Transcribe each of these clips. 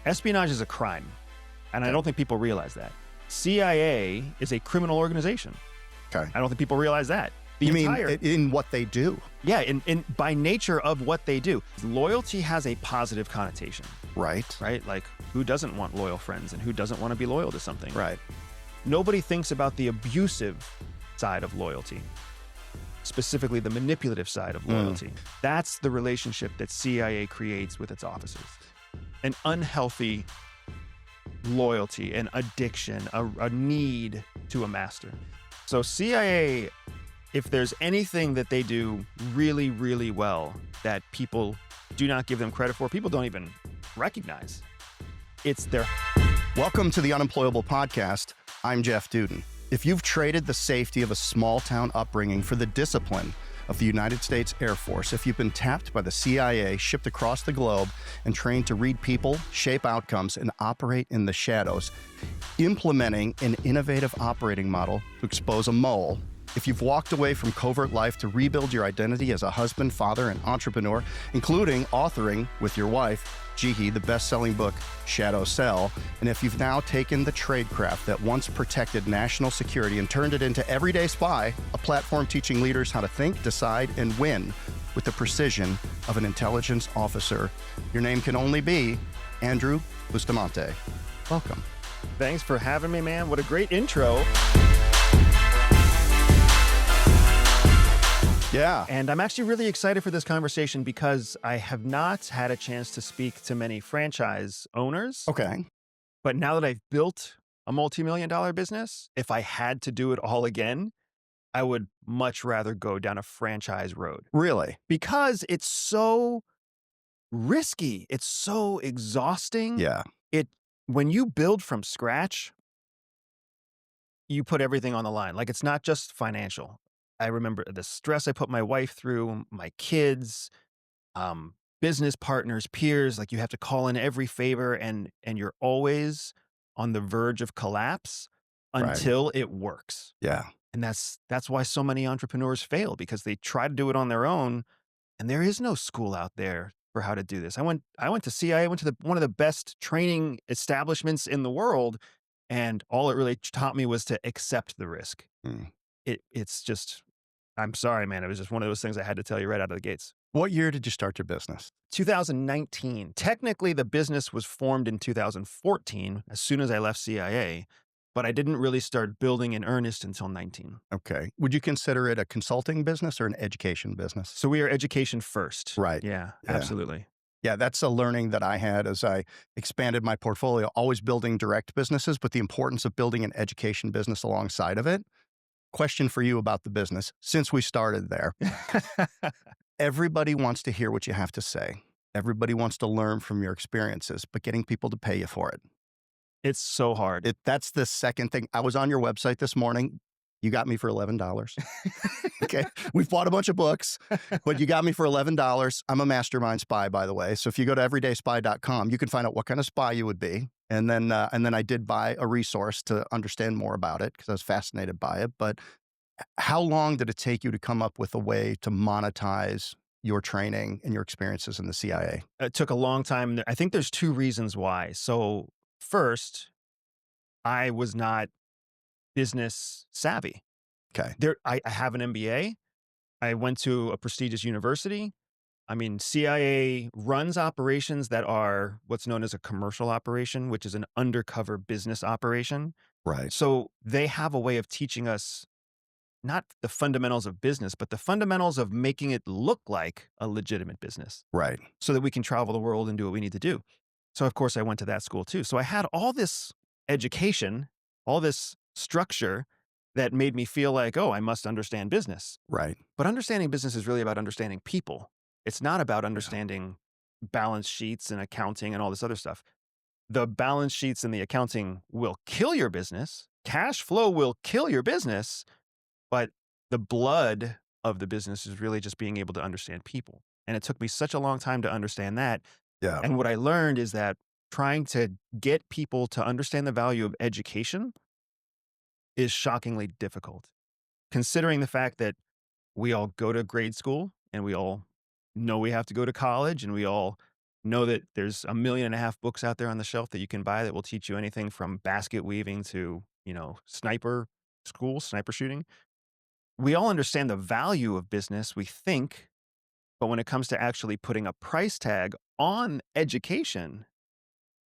Espionage is a crime, and I don't think people realize that. CIA is a criminal organization. Okay. I don't think people realize that. You mean in what they do? Yeah, in by nature of what they do. Loyalty has a positive connotation. Right. Right? Like, who doesn't want loyal friends and who doesn't want to be loyal to something? Right. Nobody thinks about the abusive side of loyalty, specifically the manipulative side of loyalty. That's the relationship that CIA creates with its officers. An unhealthy loyalty, an addiction, a need to a master. So CIA, if there's anything that they do really, really well that people do not give them credit for, people don't even recognize, it's their... Welcome to the Unemployable podcast. I'm Jeff Dudan. If you've traded the safety of a small-town upbringing for the discipline of the United States Air Force, if you've been tapped by the CIA, shipped across the globe, and trained to read people, shape outcomes, and operate in the shadows, implementing an innovative operating model to expose a mole, if you've walked away from covert life to rebuild your identity as a husband, father, and entrepreneur, including authoring with your wife, Gigi, the best-selling book, Shadow Cell, and if you've now taken the tradecraft that once protected national security and turned it into EverydaySpy, a platform teaching leaders how to think, decide, and win with the precision of an intelligence officer, your name can only be Andrew Bustamante. Welcome. Thanks for having me, man. What a great intro. Yeah. And I'm actually really excited for this conversation because I have not had a chance to speak to many franchise owners. Okay. But now that I've built a multi-million-dollar business, if I had to do it all again, I would much rather go down a franchise road. Really? Because it's so risky. It's so exhausting. Yeah. When you build from scratch, you put everything on the line. Like, it's not just financial. I remember the stress I put my wife through, my kids, business partners, peers. Like, you have to call in every favor, and you're always on the verge of collapse until it works. Yeah. And that's why so many entrepreneurs fail, because they try to do it on their own, and there is no school out there for how to do this. I went to CIA. I went to one of the best training establishments in the world, and all it really taught me was to accept the risk. It's just, I'm sorry, man. It was just one of those things I had to tell you right out of the gates. What year did you start your business? 2019. Technically, the business was formed in 2014, as soon as I left CIA, but I didn't really start building in earnest until 19. Okay. Would you consider it a consulting business or an education business? So we are education first. Right. Yeah, absolutely. Yeah, that's a learning that I had as I expanded my portfolio, always building direct businesses, but the importance of building an education business alongside of it. Question for you about the business, since we started there. Everybody wants to hear what you have to say. Everybody wants to learn from your experiences, but getting people to pay you for it. It's so hard. That's the second thing. I was on your website this morning. You got me for $11. Okay. We've bought a bunch of books, but you got me for $11. I'm a mastermind spy, by the way. So if you go to EverydaySpy.com, you can find out what kind of spy you would be. And then I did buy a resource to understand more about it because I was fascinated by it. But how long did it take you to come up with a way to monetize your training and your experiences in the CIA? It took a long time. I think there's two reasons why. So first, I was not business savvy. Okay. I have an MBA. I went to a prestigious university. I mean, CIA runs operations that are what's known as a commercial operation, which is an undercover business operation. Right. So they have a way of teaching us not the fundamentals of business, but the fundamentals of making it look like a legitimate business. Right. So that we can travel the world and do what we need to do. So, of course, I went to that school too. So I had all this education, all this structure that made me feel like, oh, I must understand business. Right. But understanding business is really about understanding people. It's not about understanding balance sheets and accounting and all this other stuff. The balance sheets and the accounting will kill your business. Cash flow will kill your business. But the blood of the business is really just being able to understand people. And it took me such a long time to understand that. Yeah. And what I learned is that trying to get people to understand the value of education is shockingly difficult, considering the fact that we all go to grade school and we all know we have to go to college and we all Know that there's 1.5 million books out there on the shelf that you can buy that will teach you anything from basket weaving to, sniper shooting. We all understand the value of business, we think, but when it comes to actually putting a price tag on education,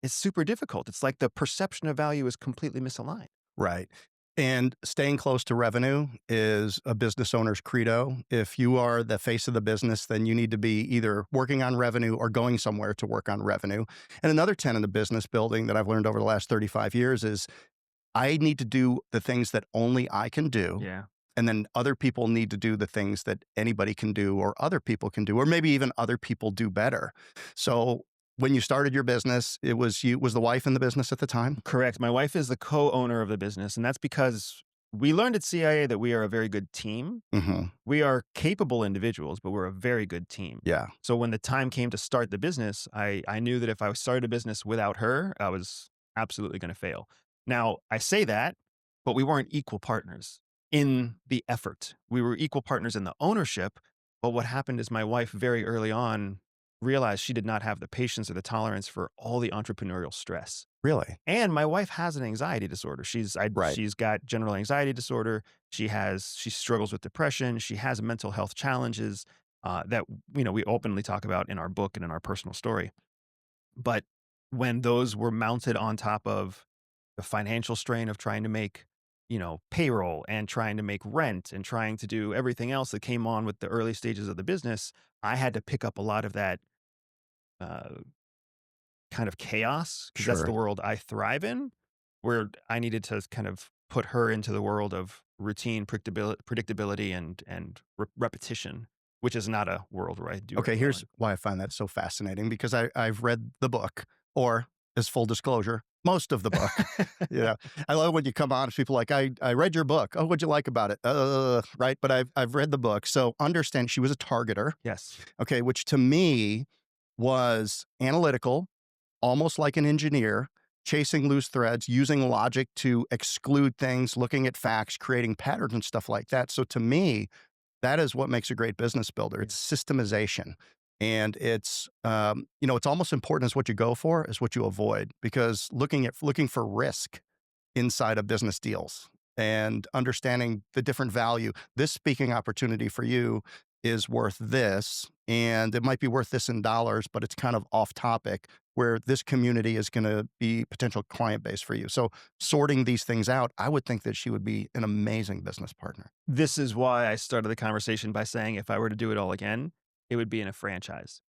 it's super difficult. It's like the perception of value is completely misaligned. Right. And staying close to revenue is a business owner's credo. If you are the face of the business, then you need to be either working on revenue or going somewhere to work on revenue. And another tenet of business building that I've learned over the last 35 years is I need to do the things that only I can do. Yeah. And then other people need to do the things that anybody can do or other people can do, or maybe even other people do better. So when you started your business, was the wife in the business at the time? Correct. My wife is the co-owner of the business, and that's because we learned at CIA that we are a very good team. Mm-hmm. We are capable individuals, but we're a very good team. Yeah. So when the time came to start the business, I knew that if I started a business without her, I was absolutely going to fail. Now, I say that, but we weren't equal partners in the effort. We were equal partners in the ownership, but what happened is my wife very early on realized she did not have the patience or the tolerance for all the entrepreneurial stress. Really? And my wife has an anxiety disorder. She's got general anxiety disorder. She struggles with depression. She has mental health challenges that we openly talk about in our book and in our personal story. But when those were mounted on top of the financial strain of trying to make payroll and trying to make rent and trying to do everything else that came on with the early stages of the business, I had to pick up a lot of that kind of chaos, because that's the world I thrive in, where I needed to kind of put her into the world of routine, predictability, and repetition, which is not a world where I do. Okay, here's why I find that so fascinating, because I've read the book, or as full disclosure, most of the book. I love when you come on, people like, I read your book. Oh, what'd you like about it? Right. But I've read the book. So understand, she was a targeter. Yes. Okay. Which to me was analytical, almost like an engineer, chasing loose threads, using logic to exclude things, looking at facts, creating patterns and stuff like that. So to me, that is what makes a great business builder. It's systemization. And it's, it's almost important as what you go for is what you avoid, because looking for risk inside of business deals and understanding the different value, this speaking opportunity for you is worth this, and it might be worth this in dollars, but it's kind of off topic where this community is going to be potential client base for you. So sorting these things out, I would think that she would be an amazing business partner. This is why I started the conversation by saying if I were to do it all again, it would be in a franchise.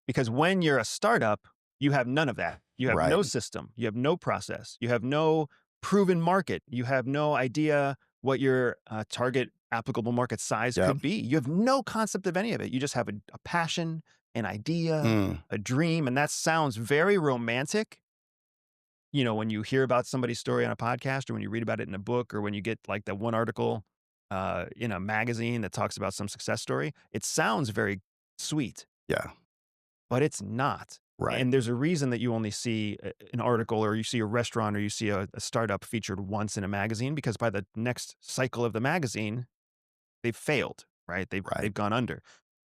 Because when you're a startup, you have none of that. You have no system. You have no process. You have no proven market. You have no idea what your target applicable market size could be. You have no concept of any of it. You just have a passion, an idea, a dream. And that sounds very romantic. When you hear about somebody's story on a podcast, or when you read about it in a book, or when you get like that one article in a magazine that talks about some success story, it sounds very sweet. Yeah. But it's not. Right. And there's a reason that you only see an article, or you see a restaurant, or you see a startup featured once in a magazine, because by the next cycle of the magazine, they've failed, right? They've gone under.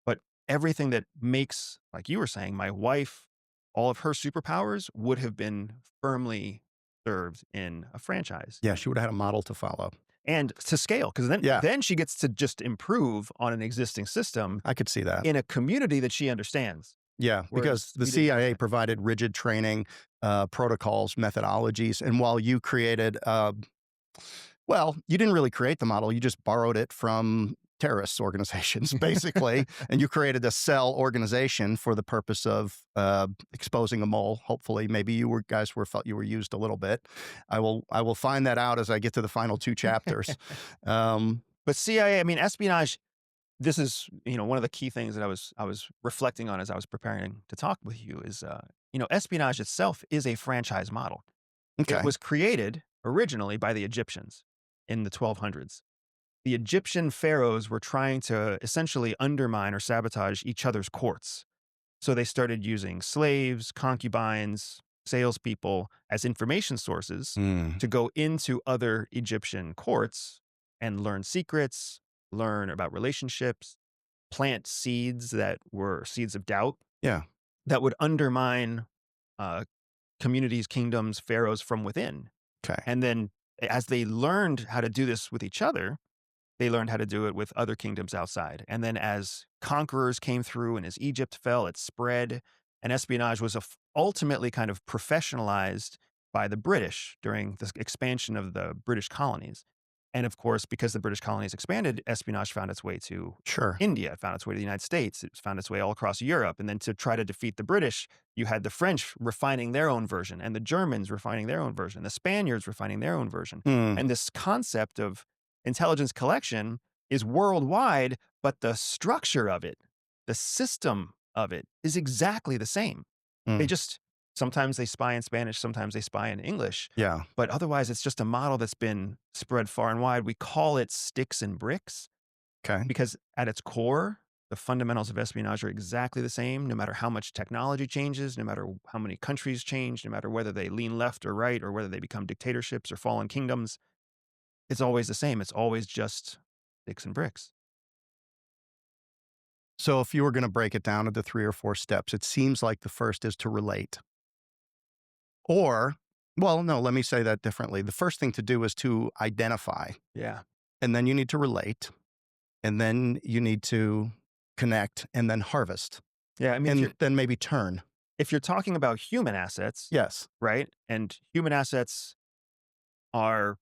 But everything that makes, like you were saying, my wife, all of her superpowers would have been firmly served in a franchise. Yeah, she would have had a model to follow. And to scale, because then she gets to just improve on an existing system. I could see that. In a community that she understands. Yeah, because the CIA provided rigid training, protocols, methodologies. And while you created, you didn't really create the model. You just borrowed it from terrorist organizations, basically. And you created a cell organization for the purpose of exposing a mole. Hopefully, maybe you guys felt you were used a little bit. I will find that out as I get to the final 2 chapters. But CIA, espionage. This is, one of the key things that I was reflecting on as I was preparing to talk with you is, espionage itself is a franchise model. Okay. It was created originally by the Egyptians in the 1200s. The Egyptian pharaohs were trying to essentially undermine or sabotage each other's courts. So they started using slaves, concubines, salespeople as information sources to go into other Egyptian courts and learn secrets, learn about relationships, plant seeds that were seeds of doubt. Yeah. that would undermine uh, communities, kingdoms, pharaohs from within. Okay. And then as they learned how to do this with each other, they learned how to do it with other kingdoms outside. And then as conquerors came through and as Egypt fell, it spread. And espionage was ultimately kind of professionalized by the British during the expansion of the British colonies. And of course, because the British colonies expanded, espionage found its way to Sure. India, it found its way to the United States, it found its way all across Europe. And then to try to defeat the British, you had the French refining their own version, and the Germans refining their own version, the Spaniards refining their own version. Mm. And this concept of intelligence collection is worldwide, but the structure of it, the system of it is exactly the same. They Mm. just, sometimes they spy in Spanish, sometimes they spy in English. Yeah. But otherwise, it's just a model that's been spread far and wide. We call it sticks and bricks Okay. because at its core, the fundamentals of espionage are exactly the same, no matter how much technology changes, no matter how many countries change, no matter whether they lean left or right, or whether they become dictatorships or fallen kingdoms. It's always the same. It's always just sticks and bricks. So if you were going to break it down into 3 or 4 steps, it seems like the first is to relate. Or, well, no, let me say that differently. The first thing to do is to identify. Yeah. And then you need to relate. And then you need to connect and then harvest. Yeah. I mean, And then maybe turn. if you're talking about human assets, Yes. right? And human assets are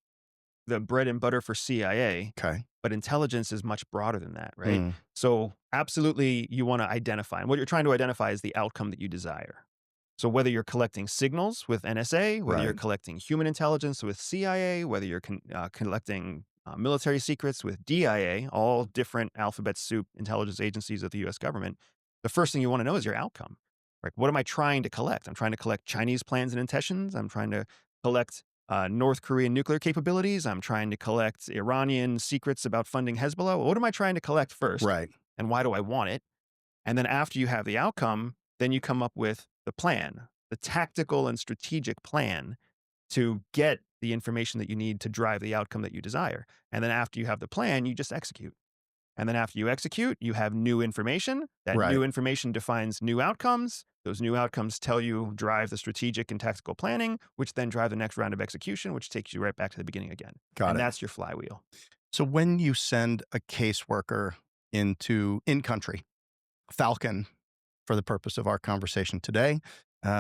the bread and butter for CIA, Okay. but intelligence is much broader than that, right? Mm. So absolutely you want to identify. And what you're trying to identify is the outcome that you desire. So whether you're collecting signals with NSA, whether you're Right. collecting human intelligence with CIA, whether you're collecting military secrets with DIA, all different alphabet soup intelligence agencies of the US government, the first thing you want to know is your outcome. Right? What am I trying to collect? I'm trying to collect Chinese plans and intentions. I'm trying to collect North Korean nuclear capabilities. I'm trying to collect Iranian secrets about funding Hezbollah. What am I trying to collect first? Right. And why do I want it? And then after you have the outcome, then you come up with the plan, the tactical and strategic plan to get the information that you need to drive the outcome that you desire. And then after you have the plan, you just execute. And then after you execute, you have new information. That Right. new information defines new outcomes. Those new outcomes drive the strategic and tactical planning, which then drive the next round of execution, which takes you right back to the beginning again. Got And it. that's your flywheel. So when you send a caseworker into in-country, Falcon, for the purpose of our conversation today,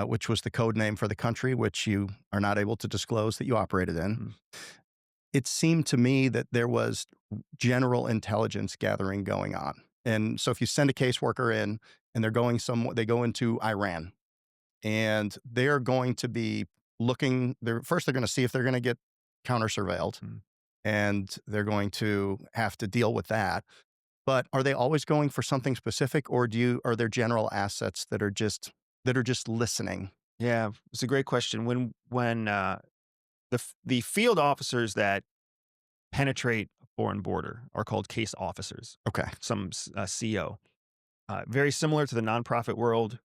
which was the code name for the country, which you are not able to disclose that you operated in, Mm. it seemed to me that there was general intelligence gathering going on. And so if you send a caseworker in and they go into Iran and they're going to be looking, they're going to see if they're going to get counter surveilled Mm. and they're going to have to deal with that. But are they always going for something specific, or are there general assets that are just listening? Yeah, it's a great question. When the field officers that penetrate a foreign border are called case officers, Okay. some CO. Very similar to the nonprofit world,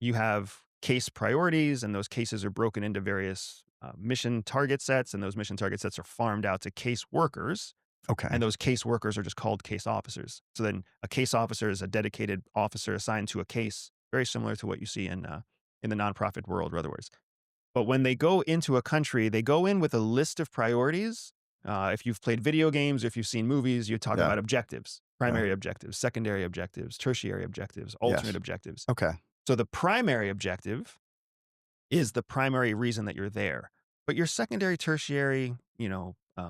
you have case priorities, and those cases are broken into various mission target sets, and those mission target sets are farmed out to case workers. Okay. And those case workers are just called case officers. So then a case officer is a dedicated officer assigned to a case, very similar to what you see in the nonprofit world or otherwise. But when they go into a country, they go in with a list of priorities. If you've played video games, or if you've seen movies, you talk Yeah. about objectives, primary objectives, secondary objectives, tertiary objectives, alternate Yes. objectives. Okay. So the primary objective is the primary reason that you're there. But your secondary, tertiary,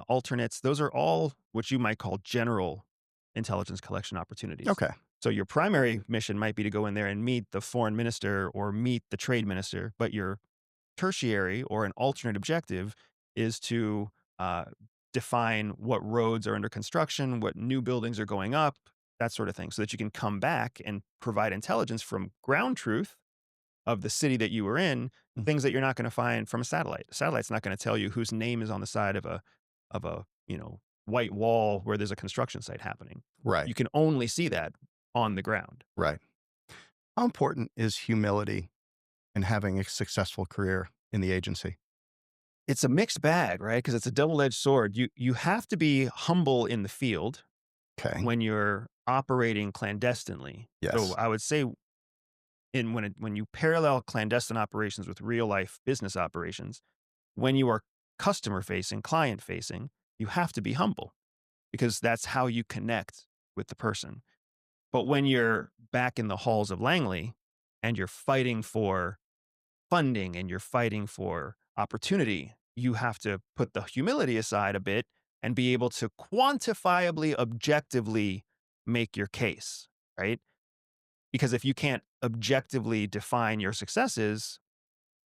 alternates, those are all what you might call general intelligence collection opportunities. Okay. So your primary mission might be to go in there and meet the foreign minister or meet the trade minister, but your tertiary or an alternate objective is to define what roads are under construction, what new buildings are going up, that sort of thing, so that you can come back and provide intelligence from ground truth of the city that you were in, Mhm. things that you're not going to find from a satellite. A satellite's not going to tell you whose name is on the side of a white wall where there's a construction site happening. Right. You can only see that on the ground. Right. How important is humility in having a successful career in the agency? It's a mixed bag, right? Because it's a double-edged sword. You have to be humble in the field Okay. when you're operating clandestinely. Yes. So I would say when you parallel clandestine operations with real life business operations, when you are customer facing, client facing, you have to be humble because that's how you connect with the person. But when you're back in the halls of Langley and you're fighting for funding and you're fighting for opportunity, you have to put the humility aside a bit and be able to quantifiably, objectively make your case, right? Because if you can't objectively define your successes,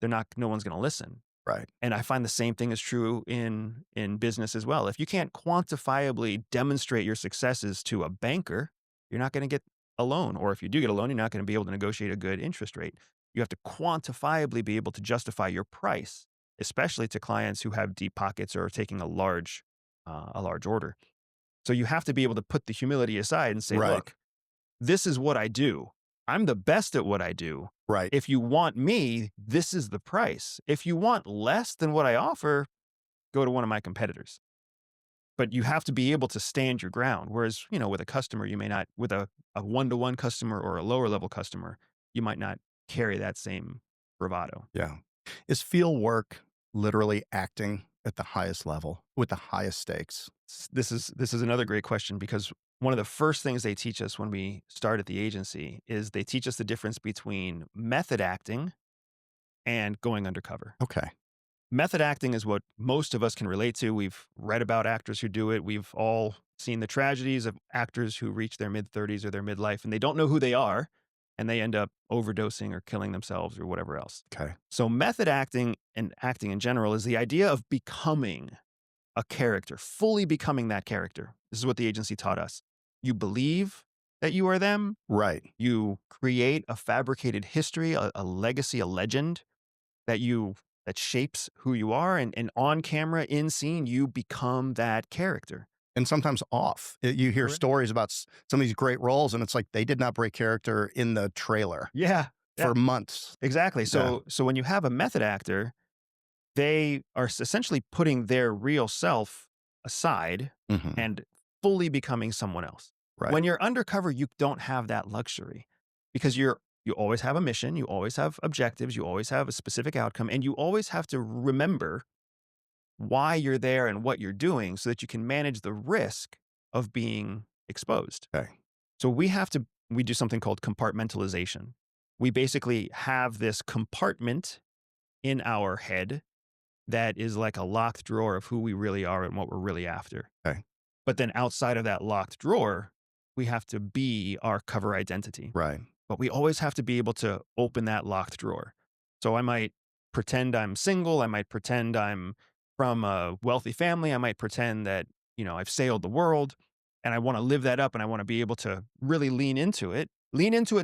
no one's going to listen. Right. And I find the same thing is true in business as well. If you can't quantifiably demonstrate your successes to a banker, you're not going to get a loan. Or if you do get a loan, you're not going to be able to negotiate a good interest rate. You have to quantifiably be able to justify your price, especially to clients who have deep pockets or are taking a large order. So you have to be able to put the humility aside and say, Right. look, this is what I do. I'm the best at what I do. Right. If you want me, this is the price. If you want less than what I offer, go to one of my competitors. But you have to be able to stand your ground. Whereas, with a customer, you may not, with a one-to-one customer or a lower level customer, you might not carry that same bravado. Yeah. Is field work literally acting at the highest level with the highest stakes? This is another great question because one of the first things they teach us when we start at the agency is they teach us the difference between method acting and going undercover. Okay. Method acting is what most of us can relate to. We've read about actors who do it. We've all seen the tragedies of actors who reach their mid-30s or their midlife and they don't know who they are and they end up overdosing or killing themselves or whatever else. Okay. So method acting and acting in general is the idea of becoming a character, fully becoming that character. This is what the agency taught us. You believe that you are them. Right. You create a fabricated history, a legacy, a legend that shapes who you are. And on camera, in scene, you become that character. And sometimes off. You hear Correct. stories about some of these great roles, and it's like they did not break character in the trailer for months. Exactly. So when you have a method actor, they are essentially putting their real self aside and fully becoming someone else. Right. When you're undercover, you don't have that luxury because you always have a mission, you always have objectives, you always have a specific outcome, and you always have to remember why you're there and what you're doing so that you can manage the risk of being exposed. Okay. So we do something called compartmentalization. We basically have this compartment in our head that is like a locked drawer of who we really are and what we're really after. Okay. But then outside of that locked drawer, we have to be our cover identity. Right. But we always have to be able to open that locked drawer. So I might pretend I'm single. I might pretend I'm from a wealthy family. I might pretend that, I've sailed the world and I want to live that up and I want to be able to really lean into it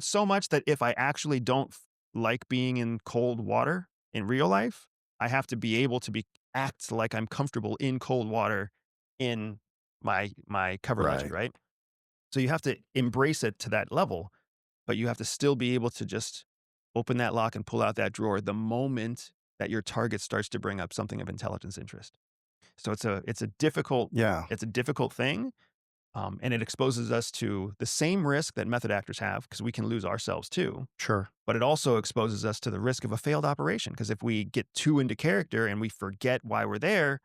so much that if I actually don't like being in cold water in real life, I have to be able to act like I'm comfortable in cold water in my cover legend, right? So you have to embrace it to that level, but you have to still be able to just open that lock and pull out that drawer the moment that your target starts to bring up something of intelligence interest. So it's a difficult thing. And it exposes us to the same risk that method actors have because we can lose ourselves too. Sure. But it also exposes us to the risk of a failed operation because if we get too into character and we forget why we're there,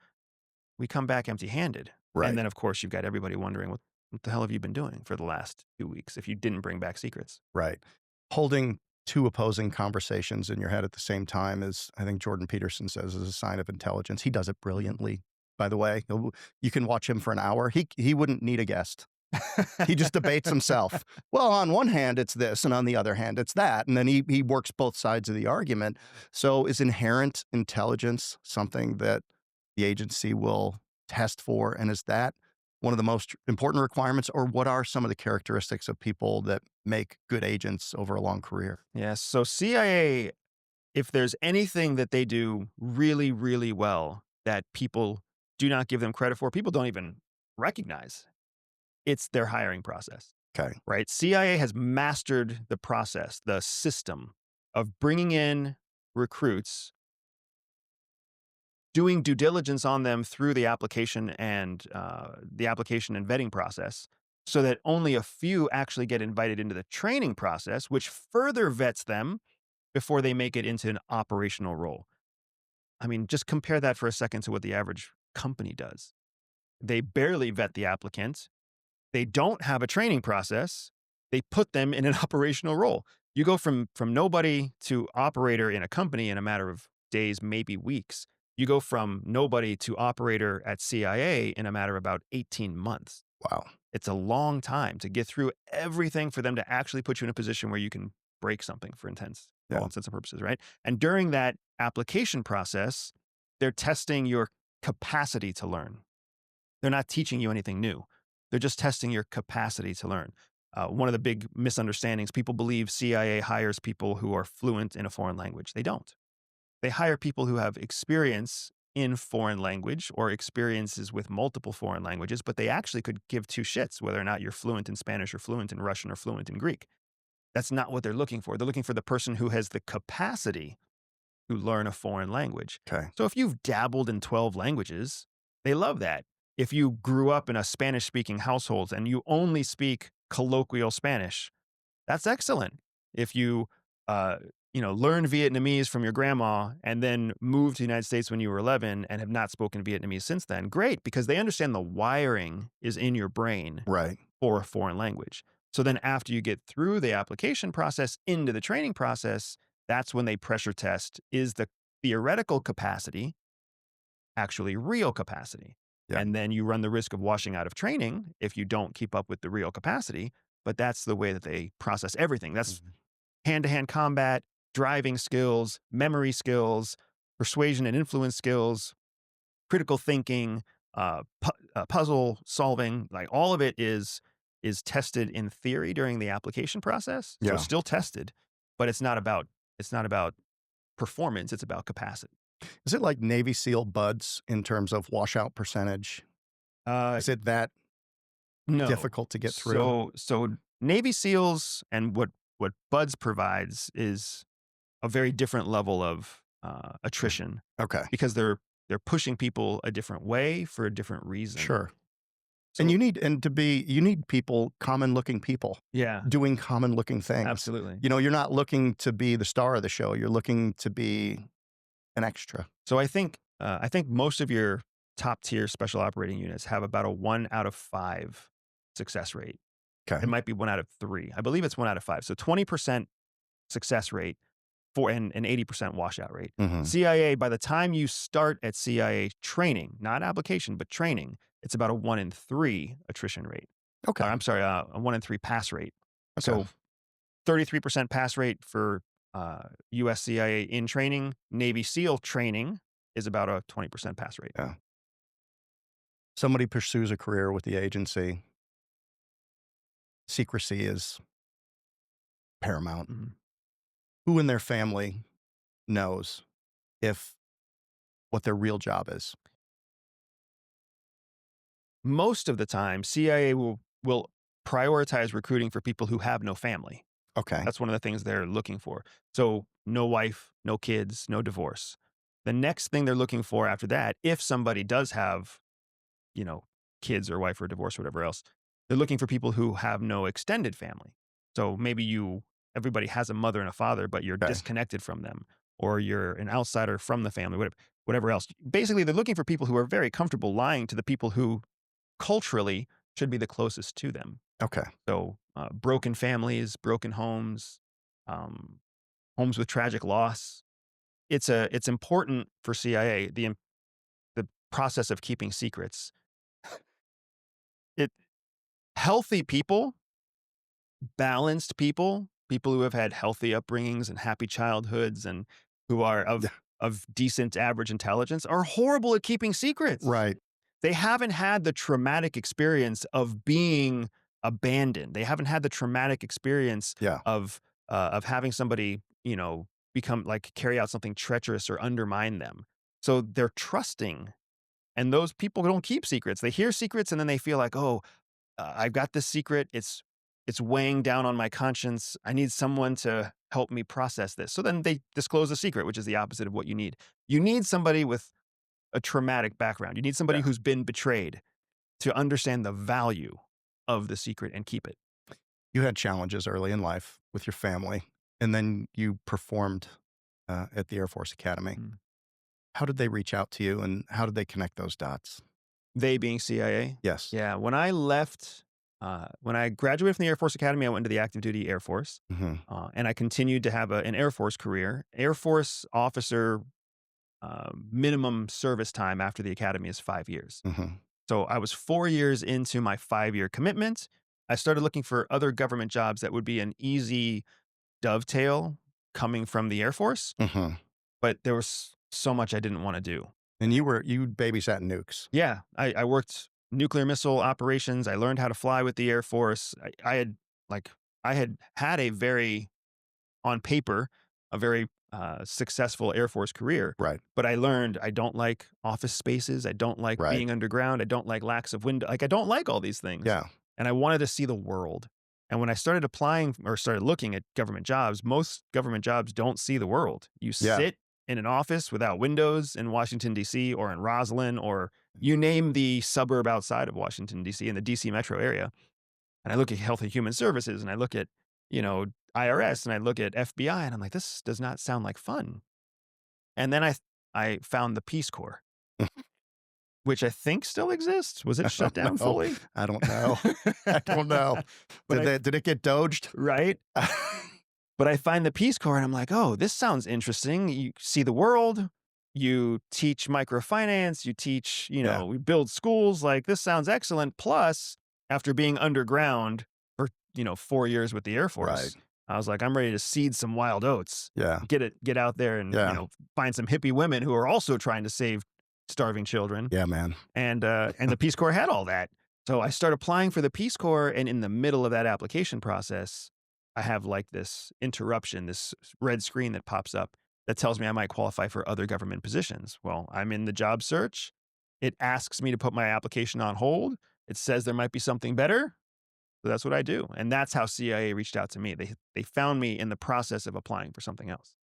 we come back empty-handed. Right. And then, of course, you've got everybody wondering, what the hell have you been doing for the last 2 weeks if you didn't bring back secrets? Right. Holding two opposing conversations in your head at the same time is, I think Jordan Peterson says, is a sign of intelligence. He does it brilliantly, by the way. You can watch him for an hour. He wouldn't need a guest. He just debates himself. Well, on one hand, it's this, and on the other hand, it's that. And then he works both sides of the argument. So is inherent intelligence something that the agency will test for? And is that one of the most important requirements? Or what are some of the characteristics of people that make good agents over a long career? Yes. So CIA, if there's anything that they do really, really well that people do not give them credit for, people don't even recognize, it's their hiring process. Okay. Right? CIA has mastered the process, the system of bringing in recruits, doing due diligence on them through the application and vetting process, so that only a few actually get invited into the training process, which further vets them before they make it into an operational role. I mean, just compare that for a second to what the average company does. They barely vet the applicant. They don't have a training process. They put them in an operational role. You go from nobody to operator in a company in a matter of days, maybe weeks. You go from nobody to operator at CIA in a matter of about 18 months. Wow. It's a long time to get through everything for them to actually put you in a position where you can break something for all intents and purposes, right? And during that application process, they're testing your capacity to learn. They're not teaching you anything new. They're just testing your capacity to learn. One of the big misunderstandings, people believe CIA hires people who are fluent in a foreign language. They don't. They hire people who have experience in foreign language or experiences with multiple foreign languages, but they actually could give two shits whether or not you're fluent in Spanish or fluent in Russian or fluent in Greek. That's not what they're looking for. They're looking for the person who has the capacity to learn a foreign language. Okay. So if you've dabbled in 12 languages, they love that. If you grew up in a Spanish-speaking household and you only speak colloquial Spanish, that's excellent. If you learn Vietnamese from your grandma and then moved to the United States when you were 11 and have not spoken Vietnamese since then, great, because they understand the wiring is in your brain Right. for a foreign language. So then after you get through the application process into the training process, that's when they pressure test, is the theoretical capacity actually real capacity? Yeah. And then you run the risk of washing out of training if you don't keep up with the real capacity. But that's the way that they process everything. That's hand-to-hand combat, driving skills, memory skills, persuasion and influence skills, critical thinking, puzzle solving. Like all of it is tested in theory during the application process. So Yeah. it's still tested, but it's not about performance. It's about capacity. Is it like Navy SEAL buds in terms of washout percentage? Is it that No. difficult to get through? So Navy SEALs and what Buds provides is a very different level of attrition Okay. because they're pushing people a different way for a different reason. Sure. So, And you need people, common looking people yeah, doing common looking things. absolutely. You're not looking to be the star of the show. You're looking to be an extra. So I think most of your top tier special operating units have about a 1 out of 5 success rate. Okay. It might be 1 out of 3. I believe it's 1 out of 5. So 20% success rate for an 80% washout rate. Mhm. CIA, by the time you start at CIA training, not application, but training, it's about a 1 in 3 attrition rate. Okay. I'm sorry, a 1 in 3 pass rate. Okay. So 33% pass rate for US CIA in training. Navy SEAL training is about a 20% pass rate. Yeah. Somebody pursues a career with the agency, secrecy is paramount. Mhm. Who in their family knows what their real job is? Most of the time, CIA will prioritize recruiting for people who have no family. Okay. That's one of the things they're looking for. So no wife, no kids, no divorce. The next thing they're looking for after that, if somebody does have, kids or wife or divorce or whatever else, they're looking for people who have no extended family. So maybe everybody has a mother and a father, but you're Okay. disconnected from them, or you're an outsider from the family, whatever else. Basically, they're looking for people who are very comfortable lying to the people who culturally should be the closest to them. Okay. So broken families, broken homes, homes with tragic loss. It's important for CIA, the process of keeping secrets. Healthy people, balanced people who have had healthy upbringings and happy childhoods and who are of decent average intelligence are horrible at keeping secrets. Right. They haven't had the traumatic experience of being abandoned. They haven't had the traumatic experience Yeah. of having somebody, carry out something treacherous or undermine them. So they're trusting. And those people don't keep secrets. They hear secrets and then they feel like, I've got this secret. It's weighing down on my conscience. I need someone to help me process this. So then they disclose a secret, which is the opposite of what you need. You need somebody with a traumatic background. You need somebody who's been betrayed to understand the value of the secret and keep it. You had challenges early in life with your family, and then you performed at the Air Force Academy. Mm. How did they reach out to you, and how did they connect those dots? They being CIA? Yes. Yeah. When I left, when I graduated from the Air Force Academy, I went into the active duty Air Force, and I continued to have an Air Force career. Air Force officer minimum service time after the academy is 5 years. So I was 4 years into my 5-year commitment. I started looking for other government jobs that would be an easy dovetail coming from the Air Force, but there was so much I didn't want to do. And you babysat nukes. Yeah, I worked nuclear missile operations. I learned how to fly with the Air Force. I had a very, on paper, a very successful Air Force career. Right. But I learned I don't like office spaces. I don't like being underground. I don't like lacks of window. Like, I don't like all these things. Yeah. And I wanted to see the world. And when I started applying or started looking at government jobs, most government jobs don't see the world. You sit in an office without windows in Washington, D.C. or in Roslyn, or you name the suburb outside of Washington, D.C. in the D.C. metro area. And I look at Health and Human Services, and I look at, IRS, and I look at FBI, and I'm like, this does not sound like fun. And then I found the Peace Corps, which I think still exists. Was it shut down fully? I don't know. I don't know. Did it get doged? Right. But I find the Peace Corps, and I'm like, oh, this sounds interesting. You see the world. You teach microfinance. You teach, we build schools. Like, this sounds excellent. Plus, after being underground for, 4 years with the Air Force, I was like, I'm ready to seed some wild oats. Yeah. Get out there and, find some hippie women who are also trying to save starving children. Yeah, man. And the Peace Corps had all that. So I started applying for the Peace Corps, and in the middle of that application process, I have like this interruption, this red screen that pops up that tells me I might qualify for other government positions. Well, I'm in the job search. It asks me to put my application on hold. It says there might be something better. So that's what I do. And that's how CIA reached out to me. They found me in the process of applying for something else.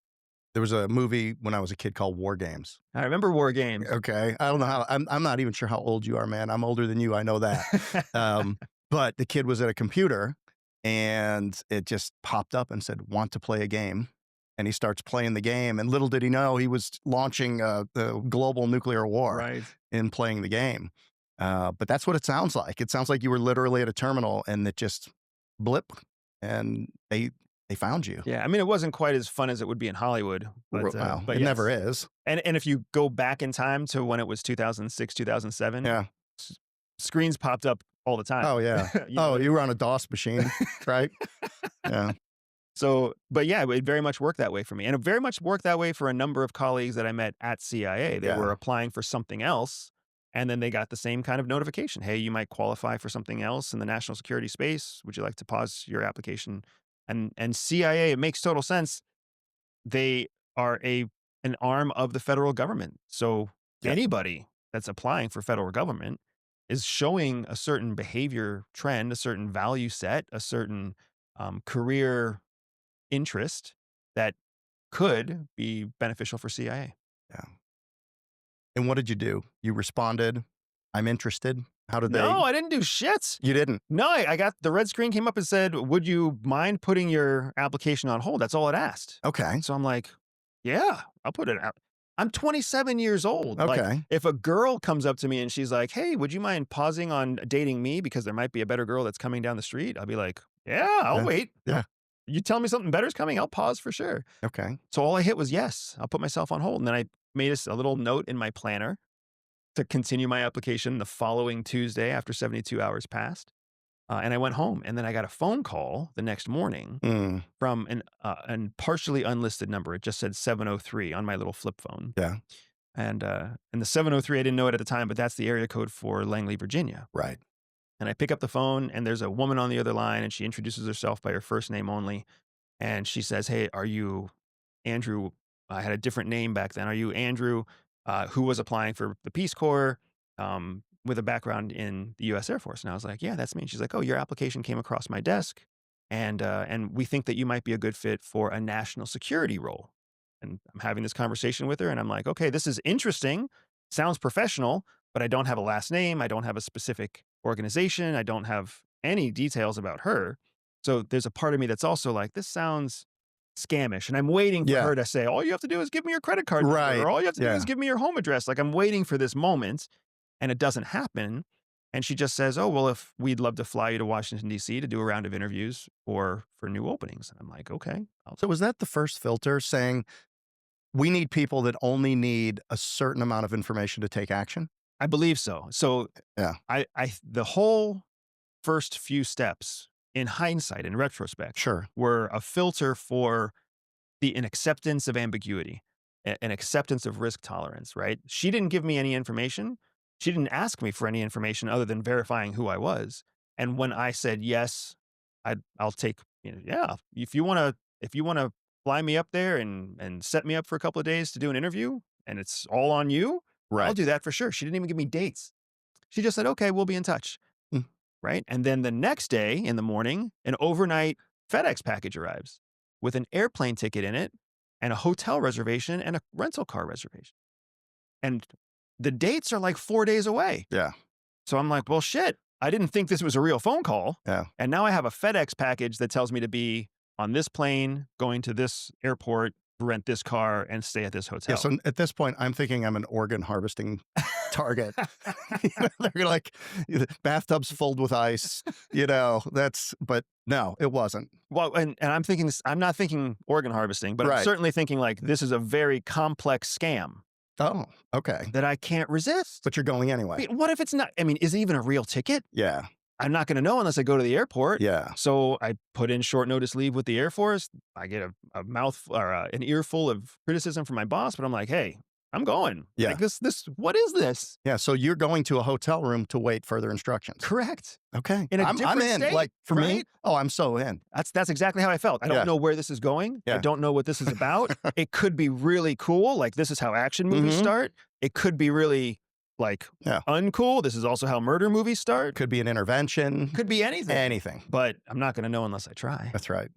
There was a movie when I was a kid called War Games. I remember War Games. Okay. I don't know how, I'm not even sure how old you are, man. I'm older than you. I know that. But the kid was at a computer, and it just popped up and said, want to play a game. And he starts playing the game. And little did he know he was launching the global nuclear war in playing the game. But that's what it sounds like. It sounds like you were literally at a terminal, and it just blip, and they found you. Yeah. I mean, it wasn't quite as fun as it would be in Hollywood. But it never is. And if you go back in time to when it was 2006, 2007, screens popped up all the time. Oh, yeah. You were on a DOS machine, right? Yeah. So, but yeah, it very much worked that way for me. And it very much worked that way for a number of colleagues that I met at CIA. They were applying for something else, and then they got the same kind of notification. Hey, you might qualify for something else in the national security space. Would you like to pause your application? And CIA, it makes total sense. They are an arm of the federal government. So anybody that's applying for federal government is showing a certain behavior trend, a certain value set, a certain career interest that could be beneficial for CIA. Yeah. And what did you do? You responded, I'm interested. How did they? No, I didn't do shit. You didn't? No, I got the red screen came up and said, would you mind putting your application on hold? That's all it asked. Okay. So I'm like, yeah, I'll put it out. I'm 27 years old. Okay. Like, if a girl comes up to me and she's like, hey, would you mind pausing on dating me because there might be a better girl that's coming down the street? I'll be like, yeah, I'll wait. Yeah. You tell me something better's coming, I'll pause for sure. Okay. So all I hit was yes, I'll put myself on hold. And then I made a little note in my planner to continue my application the following Tuesday after 72 hours passed. And I went home, and then I got a phone call the next morning from an partially unlisted number. It just said 703 on my little flip phone. Yeah. And the 703, I didn't know it at the time, but that's the area code for Langley, Virginia. Right. And I pick up the phone, and there's a woman on the other line, and she introduces herself by her first name only. And she says, hey, are you Andrew? I had a different name back then. Are you Andrew, who was applying for the Peace Corps with a background in the U.S. Air Force? And I was like, yeah, that's me. And she's like, oh, your application came across my desk, and we think that you might be a good fit for a national security role. And I'm having this conversation with her, and I'm like, okay, this is interesting. Sounds professional, but I don't have a last name. I don't have a specific organization. I don't have any details about her. So there's a part of me that's also like, this sounds scamish. And I'm waiting for her to say, all you have to do is give me your credit card number, or all you have to do is give me your home address. Like, I'm waiting for this moment, and it doesn't happen. And she just says, oh, well, if we'd love to fly you to Washington, D.C. to do a round of interviews or for new openings. And I'm like, okay. So was that the first filter, saying we need people that only need a certain amount of information to take action? I believe so. So the whole first few steps, in hindsight, in retrospect, were a filter for an acceptance of ambiguity, an acceptance of risk tolerance, right? She didn't give me any information. She didn't ask me for any information other than verifying who I was. And when I said yes, I'll take, if you want to fly me up there and set me up for a couple of days to do an interview, and it's all on you, I'll do that for sure. She didn't even give me dates. She just said, okay, we'll be in touch. Right. And then the next day in the morning, an overnight FedEx package arrives with an airplane ticket in it and a hotel reservation and a rental car reservation. And the dates are like 4 days away. Yeah. So I'm like, well, shit, I didn't think this was a real phone call. Yeah. And now I have a FedEx package that tells me to be on this plane, going to this airport, rent this car, and stay at this hotel. Yeah. So at this point, I'm thinking I'm an organ harvesting target. They're like, bathtubs filled with ice, but no, it wasn't. Well, and I'm thinking this, I'm not thinking organ harvesting, but I'm certainly thinking like, this is a very complex scam. Oh, okay. That I can't resist. But you're going anyway. What if it's not? I mean, is it even a real ticket? Yeah. I'm not going to know unless I go to the airport. Yeah. So I put in short notice leave with the Air Force. I get an earful of criticism from my boss, but I'm like, hey, I'm going. Yeah. Like what is this? Yeah. So you're going to a hotel room to wait further instructions. Correct. Okay. I'm in. State, like for me, I'm so in. That's exactly how I felt. I don't know where this is going. I don't know what this is about. It could be really cool. Like, this is how action movies start. It could be really uncool. This is also how murder movies start. Could be an intervention. Could be anything. Anything. But I'm not going to know unless I try. That's right.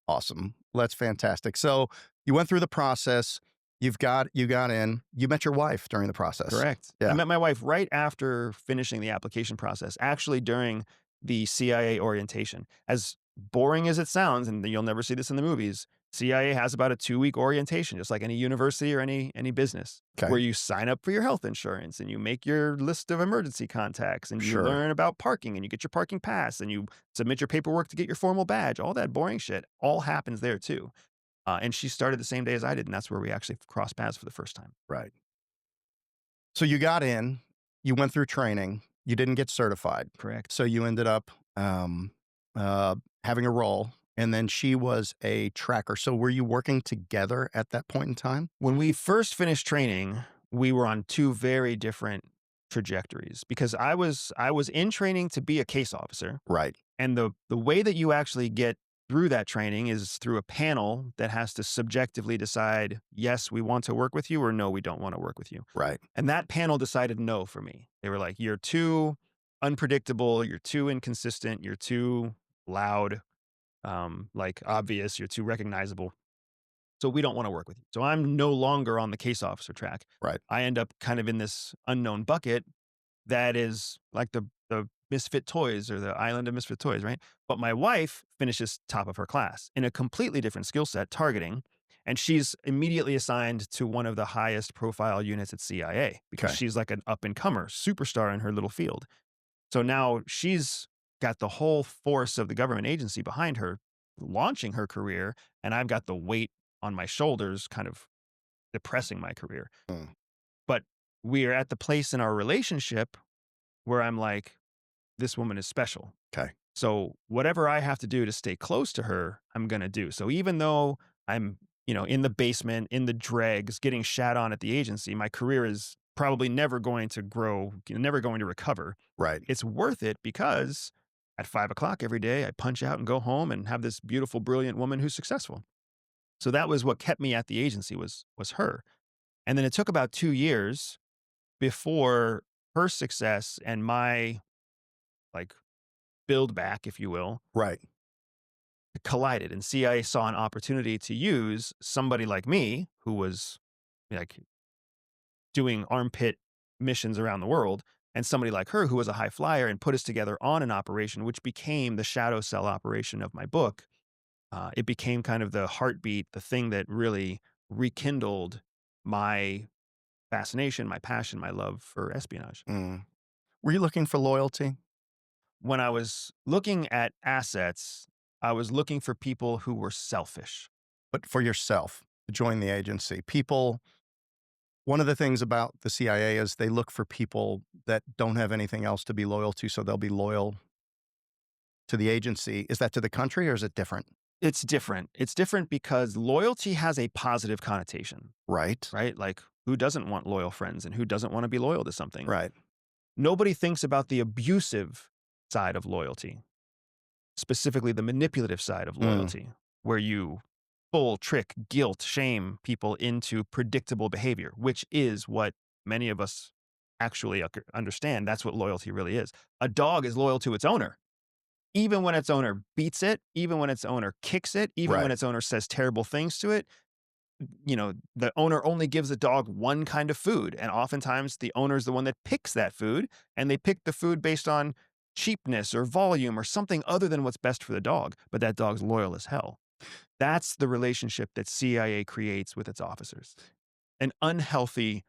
Awesome. That's fantastic. So you went through the process. You got in. You met your wife during the process. Correct. Yeah. I met my wife right after finishing the application process, actually during the CIA orientation. As boring as it sounds, and you'll never see this in the movies, CIA has about a 2-week orientation, just like any university or any business, where you sign up for your health insurance and you make your list of emergency contacts and you learn about parking and you get your parking pass and you submit your paperwork to get your formal badge. All that boring shit all happens there too. And she started the same day as I did, and that's where we actually crossed paths for the first time. Right. So you got in, you went through training, you didn't get certified. Correct. So you ended up having a role, and then she was a tracker. So were you working together at that point in time? When we first finished training, we were on 2 very different trajectories, because I was in training to be a case officer. Right. And the way that you actually get through that training is through a panel that has to subjectively decide, yes, we want to work with you, or no, we don't want to work with you. Right. And that panel decided no for me. They were like, you're too unpredictable, you're too inconsistent, you're too loud, obvious, you're too recognizable. So we don't want to work with you. So I'm no longer on the case officer track. Right. I end up kind of in this unknown bucket that is like the misfit toys, or the island of misfit toys, right? But my wife finishes top of her class in a completely different skill set, targeting, and she's immediately assigned to one of the highest profile units at CIA, because she's like an up-and-comer superstar in her little field. So now she's got the whole force of the government agency behind her, launching her career, and I've got the weight on my shoulders kind of depressing my career. But we are at the place in our relationship where I'm like, this woman is special. Okay. So whatever I have to do to stay close to her, I'm going to do. So even though I'm, in the basement, in the dregs, getting shat on at the agency, my career is probably never going to grow, never going to recover. Right. It's worth it, because at 5 o'clock every day, I punch out and go home and have this beautiful, brilliant woman who's successful. So that was what kept me at the agency, was her. And then it took about 2 years before her success and my build back, if you will, right, collided, and CIA saw an opportunity to use somebody like me, who was doing armpit missions around the world, and somebody like her who was a high flyer and put us together on an operation, which became the shadow cell operation of my book. It became kind of the heartbeat, the thing that really rekindled my fascination, my passion, my love for espionage. Were you looking for loyalty? When I was looking at assets, I was looking for people who were selfish. But for yourself, to join the agency. One of the things about the CIA is they look for people that don't have anything else to be loyal to, so they'll be loyal to the agency. Is that to the country or is it different? It's different. It's different because loyalty has a positive connotation, Right. right? Like, who doesn't want loyal friends and who doesn't want to be loyal to something? Right. Nobody thinks about the abusive side of loyalty, specifically the manipulative side of loyalty, where you full trick, guilt, shame people into predictable behavior, which is what many of us actually understand. That's what loyalty really is. A dog is loyal to its owner, even when its owner beats it, even when its owner kicks it, even when its owner says terrible things to it. You know, the owner only gives the dog one kind of food. And oftentimes the owner is the one that picks that food, and they pick the food based on cheapness or volume or something other than what's best for the dog. But that dog's loyal as hell. That's the relationship that CIA creates with its officers. An unhealthy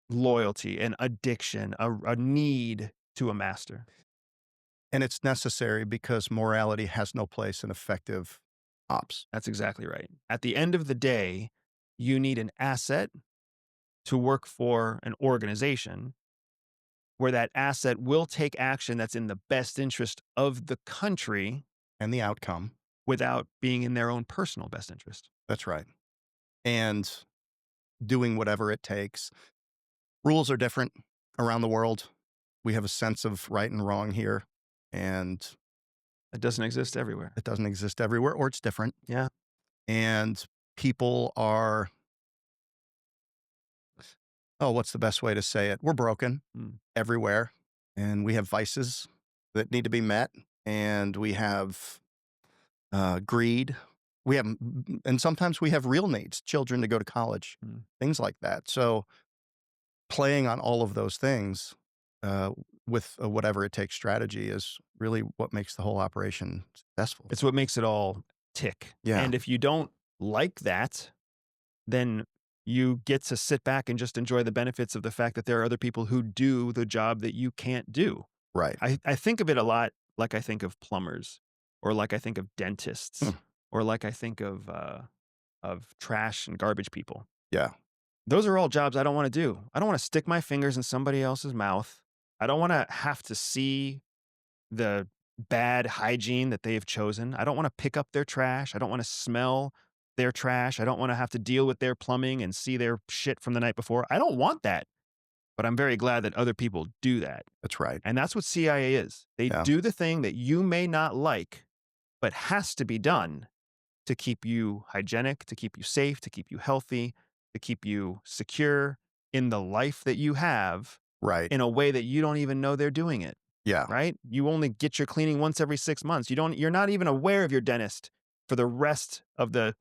loyalty, an addiction, a need to a master. And it's necessary because morality has no place in effective ops. That's exactly right. At the end of the day, you need an asset to work for an organization where that asset will take action that's in the best interest of the country and the outcome without being in their own personal best interest. That's right. And doing whatever it takes. Rules are different around the world. We have a sense of right and wrong here, and it doesn't exist everywhere. It doesn't exist everywhere, or it's different. Yeah. And people are, what's the best way to say it? We're broken everywhere, and we have vices that need to be met, and we have greed. And sometimes we have real needs, children to go to college, things like that. So playing on all of those things with a whatever it takes strategy is really what makes the whole operation successful. It's what makes it all tick. Yeah. And if you don't like that, then you get to sit back and just enjoy the benefits of the fact that there are other people who do the job that you can't do. Right. I think of it a lot like I think of plumbers, or like I think of dentists, or like I think of trash and garbage people. Yeah. Those are all jobs I don't want to do. I don't want to stick my fingers in somebody else's mouth. I don't want to have to see the bad hygiene that they have chosen. I don't want to pick up their trash. I don't want to smell their trash. I don't want to have to deal with their plumbing and see their shit from the night before. I don't want that. But I'm very glad that other people do that. That's right. And that's what CIA is. They do the thing that you may not like, but has to be done to keep you hygienic, to keep you safe, to keep you healthy, to keep you secure in the life that you have. Right. In a way that you don't even know they're doing it. Yeah. Right? You only get your cleaning once every 6 months. You're not even aware of your dentist for the rest of the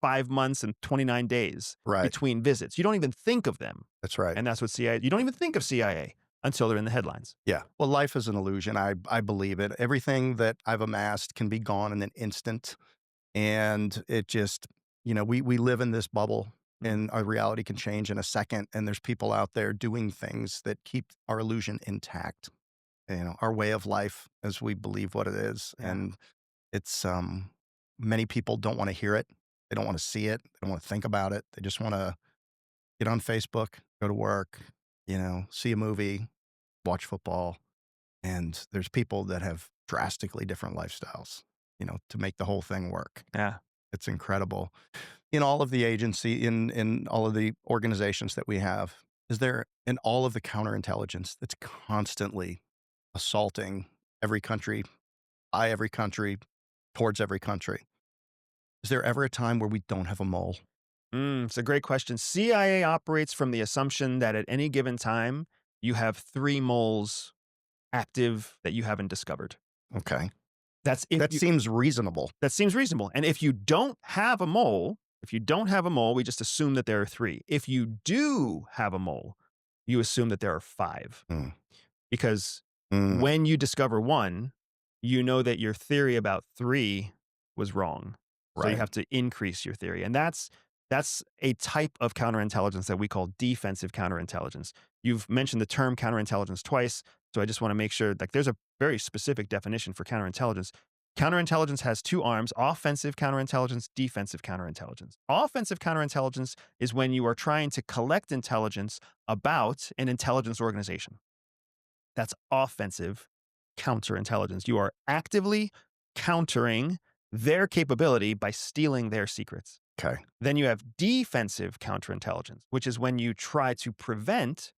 5 months and 29 days between visits. You don't even think of them. That's right. And that's what CIA, you don't even think of CIA until they're in the headlines. Yeah. Well, life is an illusion. I believe it. Everything that I've amassed can be gone in an instant. And it just, we live in this bubble. And our reality can change in a second. And there's people out there doing things that keep our illusion intact. Our way of life as we believe what it is. Yeah. And it's, many people don't want to hear it. They don't want to see it. They don't want to think about it. They just want to get on Facebook, go to work, see a movie, watch football. And there's people that have drastically different lifestyles, to make the whole thing work. Yeah. It's incredible. In all of the agency, in all of the organizations that we have, is there in all of the counterintelligence that's constantly assaulting every country, by every country, towards every country? Is there ever a time where we don't have a mole? It's a great question. CIA operates from the assumption that at any given time, you have 3 moles active that you haven't discovered. Okay. That seems reasonable. That seems reasonable. And if you don't have a mole, we just assume that there are 3. If you do have a mole, you assume that there are 5. Mm. Because Mm. when you discover 1, you know that your theory about 3 was wrong. So you Right. have to increase your theory. And that's a type of counterintelligence that we call defensive counterintelligence. You've mentioned the term counterintelligence twice, so I just want to make sure, like, there's a very specific definition for counterintelligence. Counterintelligence has 2 arms: offensive counterintelligence, defensive counterintelligence. Offensive counterintelligence is when you are trying to collect intelligence about an intelligence organization. That's offensive counterintelligence. You are actively countering their capability by stealing their secrets. Okay. Then you have defensive counterintelligence, which is when you try to prevent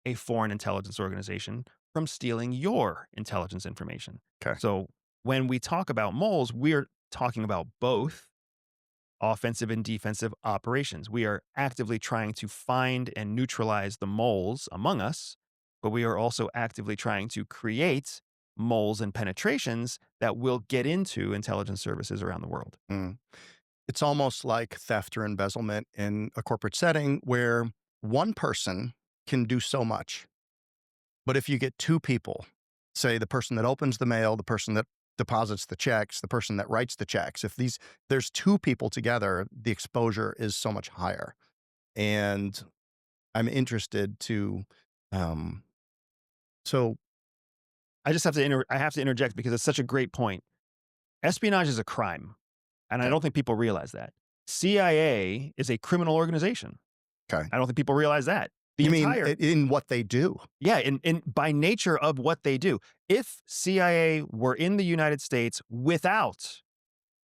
a foreign intelligence organization from stealing your intelligence information. Okay. So when we talk about moles, we're talking about both offensive and defensive operations. We are actively trying to find and neutralize the moles among us, but we are also actively trying to create moles and penetrations that will get into intelligence services around the world. Mm. It's almost like theft or embezzlement in a corporate setting where one person can do so much. But if you get 2 people, say the person that opens the mail, the person that deposits the checks, the person that writes the checks, if there's 2 people together, the exposure is so much higher. And I'm interested to, so I just have to I have to interject because it's such a great point. Espionage is a crime, and I Okay. don't think people realize that. CIA is a criminal organization. Okay. I don't think people realize that. You mean in what they do? Yeah, in by nature of what they do. If CIA were in the United States without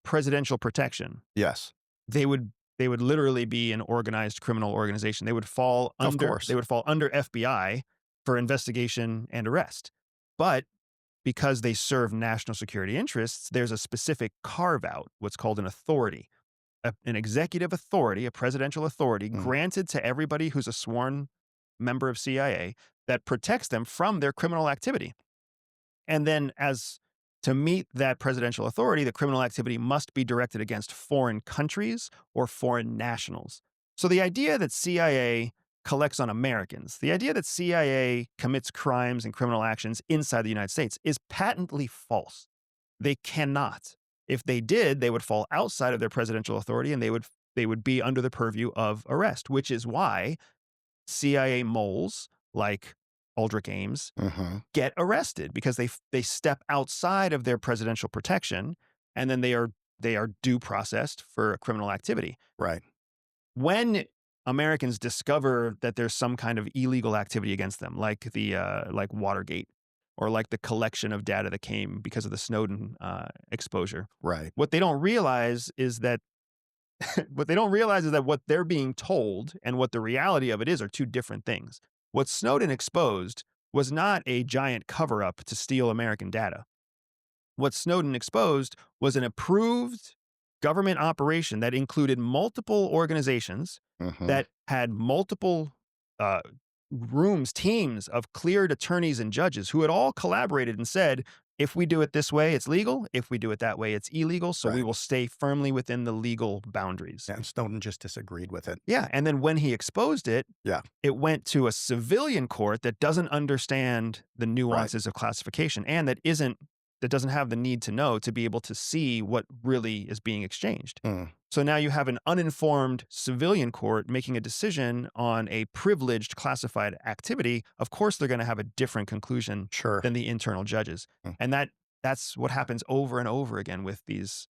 presidential protection, Yes. they would literally be an organized criminal organization. They would fall Of under course. they would fall under FBI for investigation and arrest. But because they serve national security interests, there's a specific carve-out, what's called an authority, an executive authority, a presidential authority granted to everybody who's a sworn member of CIA that protects them from their criminal activity. And then to meet that presidential authority, the criminal activity must be directed against foreign countries or foreign nationals. So the idea that CIA collects on Americans, the idea that CIA commits crimes and criminal actions inside the United States is patently false. They cannot. If they did, they would fall outside of their presidential authority and they would be under the purview of arrest, which is why CIA moles like Aldrich Ames get arrested, because they step outside of their presidential protection, and then they are due processed for criminal activity. Right. When Americans discover that there's some kind of illegal activity against them, like like Watergate, or like the collection of data that came because of the Snowden exposure, Right. what they don't realize is that what they're being told and what the reality of it is are 2 different things. What Snowden exposed was not a giant cover-up to steal American data. What Snowden exposed was an approved government operation that included multiple organizations that had multiple teams of cleared attorneys and judges who had all collaborated and said, if we do it this way, it's legal. If we do it that way, it's illegal. So we will stay firmly within the legal boundaries. And Snowden just disagreed with it. Yeah. And then when he exposed it, Yeah. it went to a civilian court that doesn't understand the nuances of classification and that doesn't have the need to know to be able to see what really is being exchanged. So now you have an uninformed civilian court making a decision on a privileged classified activity. Of course, they're going to have a different conclusion than the internal judges. And that's what happens over and over again with these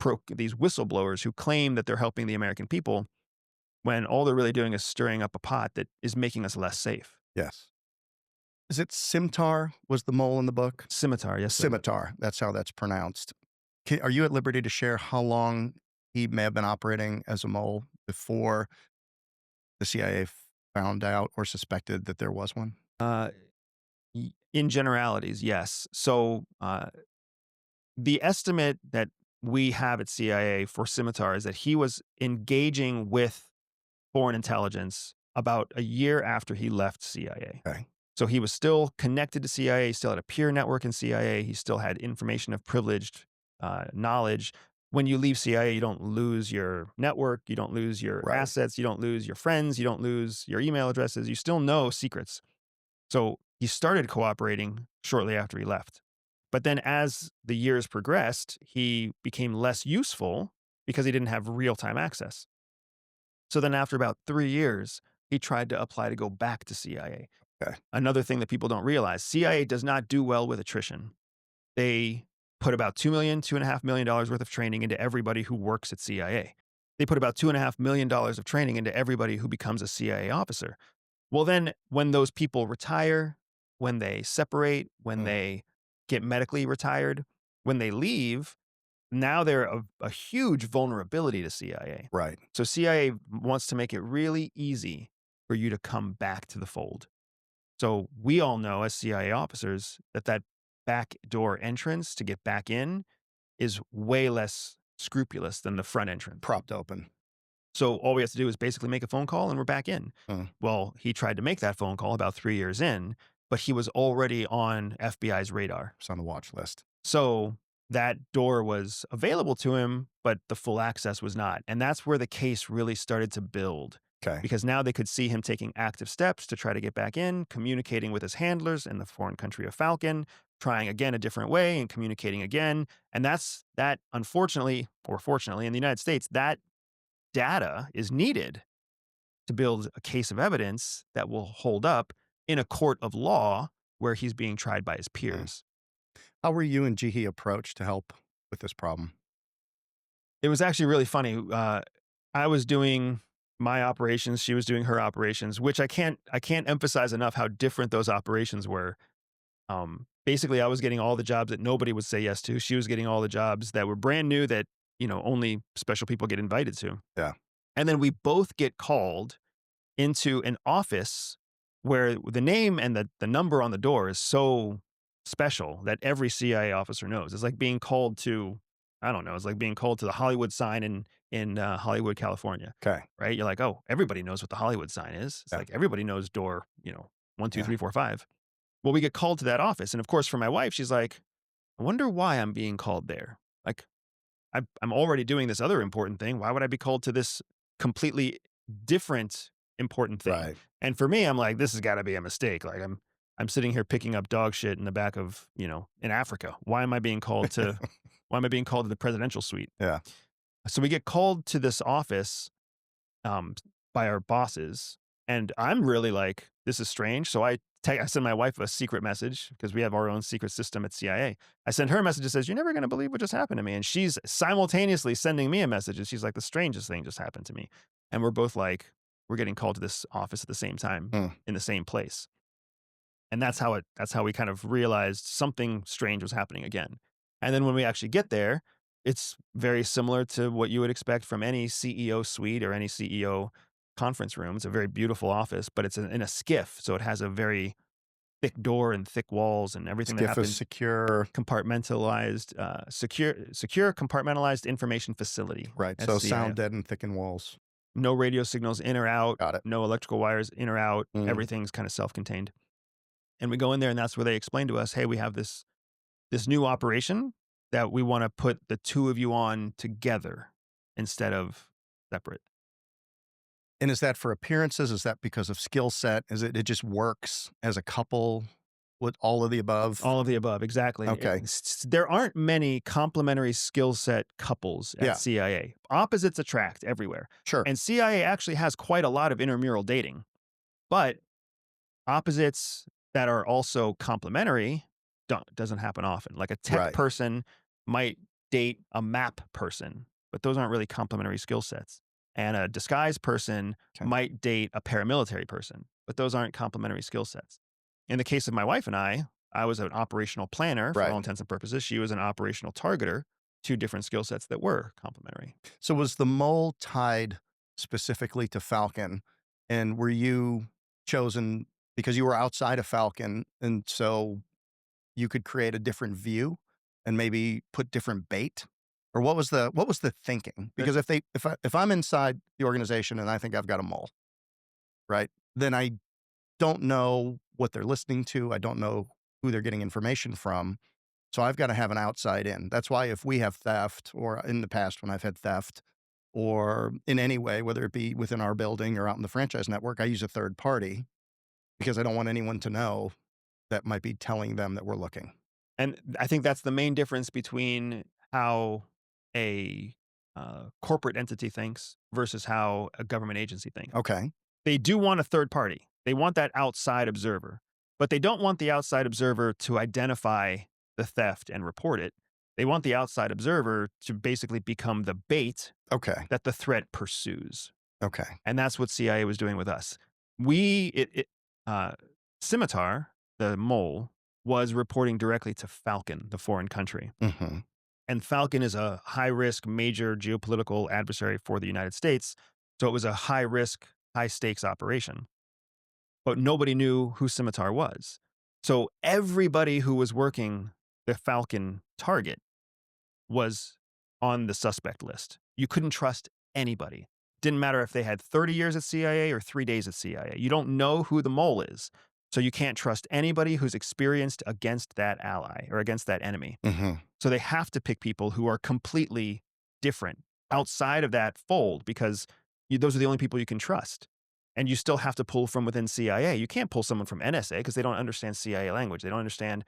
whistleblowers who claim that they're helping the American people when all they're really doing is stirring up a pot that is making us less safe. Yes. Is it Scimitar was the mole in the book? Scimitar, yes. Scimitar. That's how that's pronounced. Are you at liberty to share how long he may have been operating as a mole before the CIA found out or suspected that there was one? In generalities, yes. So the estimate that we have at CIA for Scimitar is that he was engaging with foreign intelligence about a year after he left CIA. Okay. So he was still connected to CIA, he still had a peer network in CIA, he still had information of privileged knowledge when you leave CIA, you don't lose your network, you don't lose your Right. assets, you don't lose your friends, you don't lose your email addresses. You still know secrets. So he started cooperating shortly after he left. But then as the years progressed, he became less useful because he didn't have real-time access. So then after about 3 years, he tried to apply to go back to CIA. Okay. Another thing that people don't realize, CIA does not do well with attrition. They put about $2.5 million worth of training into everybody who works at CIA. They put about $2.5 million of training into everybody who becomes a CIA officer. Well, then when those people retire, when they separate, when they get medically retired, when they leave, now they're a huge vulnerability to CIA. Right. So CIA wants to make it really easy for you to come back to the fold. So we all know as CIA officers that backdoor entrance to get back in is way less scrupulous than the front entrance. Propped open. So all we have to do is basically make a phone call and we're back in. Mm. Well, he tried to make that phone call about 3 years in, but he was already on FBI's radar. It's on the watch list. So that door was available to him, but the full access was not. And that's where the case really started to build. Okay. Because now they could see him taking active steps to try to get back in, communicating with his handlers in the foreign country of Falcon, trying again a different way and communicating again. And that unfortunately, or fortunately in the United States, that data is needed to build a case of evidence that will hold up in a court of law where he's being tried by his peers. How were you and Gigi approached to help with this problem? It was actually really funny. I was doing my operations, she was doing her operations, which I can't emphasize enough how different those operations were. Basically, I was getting all the jobs that nobody would say yes to. She was getting all the jobs that were brand new that, only special people get invited to. Yeah. And then we both get called into an office where the name and the number on the door is so special that every CIA officer knows. It's like being called to, I don't know, it's like being called to the Hollywood sign in Hollywood, California. Okay. Right? You're like, oh, everybody knows what the Hollywood sign is. It's like everybody knows door, 1, 2, 3, 4, 5. Well, we get called to that office. And of course, for my wife, she's like, I wonder why I'm being called there. Like, I'm already doing this other important thing. Why would I be called to this completely different important thing? Right. And for me, I'm like, this has got to be a mistake. Like I'm sitting here picking up dog shit in the back of, in Africa. Why am I being called to the presidential suite? Yeah. So we get called to this office by our bosses. And I'm really like, this is strange. So I send my wife a secret message because we have our own secret system at CIA. I send her a message that says, you're never going to believe what just happened to me. And she's simultaneously sending me a message. And she's like, the strangest thing just happened to me. And we're both like, we're getting called to this office at the same time in the same place. And that's how we kind of realized something strange was happening again. And then when we actually get there, it's very similar to what you would expect from any CEO suite or any CEO conference room. It's a very beautiful office, but it's in a skiff. So it has a very thick door and thick walls and everything that happens. Skiff is secure. Compartmentalized, secure compartmentalized information facility. Right. So sound dead and thick in walls. No radio signals in or out. Got it. No electrical wires in or out. Everything's kind of self-contained. And we go in there and that's where they explain to us, hey, we have this new operation that we want to put the two of you on together instead of separate. And is that for appearances? Is that because of skill set? Is it just works as a couple with all of the above? All of the above, exactly. Okay. There aren't many complementary skill set couples at CIA. Opposites attract everywhere. Sure. And CIA actually has quite a lot of intramural dating. But opposites that are also complementary doesn't happen often. Like a tech person might date a map person, but those aren't really complementary skill sets. And a disguise person might date a paramilitary person, but those aren't complementary skill sets. In the case of my wife and I was an operational planner for all intents and purposes. She was an operational targeter, two different skill sets that were complementary. So was the mole tied specifically to Falcon? And were you chosen because you were outside of Falcon and so you could create a different view and maybe put different bait? Or what was the thinking? Because if I'm inside the organization and I think I've got a mole, right? Then I don't know what they're listening to. I don't know who they're getting information from. So I've got to have an outside in. That's why if we have theft, or in the past when I've had theft, or in any way, whether it be within our building or out in the franchise network, I use a third party because I don't want anyone to know that might be telling them that we're looking. And I think that's the main difference between how a corporate entity thinks versus how a government agency thinks. Okay. They do want a third party. They want that outside observer, but they don't want the outside observer to identify the theft and report it. They want the outside observer to basically become the bait Okay. that the threat pursues. Okay. And that's what CIA was doing with us. Scimitar, the mole, was reporting directly to Falcon, the foreign country. Mm-hmm. And Falcon is a high-risk, major geopolitical adversary for the United States. So it was a high-risk, high-stakes operation. But nobody knew who Scimitar was. So everybody who was working the Falcon target was on the suspect list. You couldn't trust anybody. Didn't matter if they had 30 years at CIA or 3 days at CIA. You don't know who the mole is. So you can't trust anybody who's experienced against that ally or against that enemy. Mm-hmm. So they have to pick people who are completely different outside of that fold because those are the only people you can trust. And you still have to pull from within CIA. You can't pull someone from NSA because they don't understand CIA language. They don't understand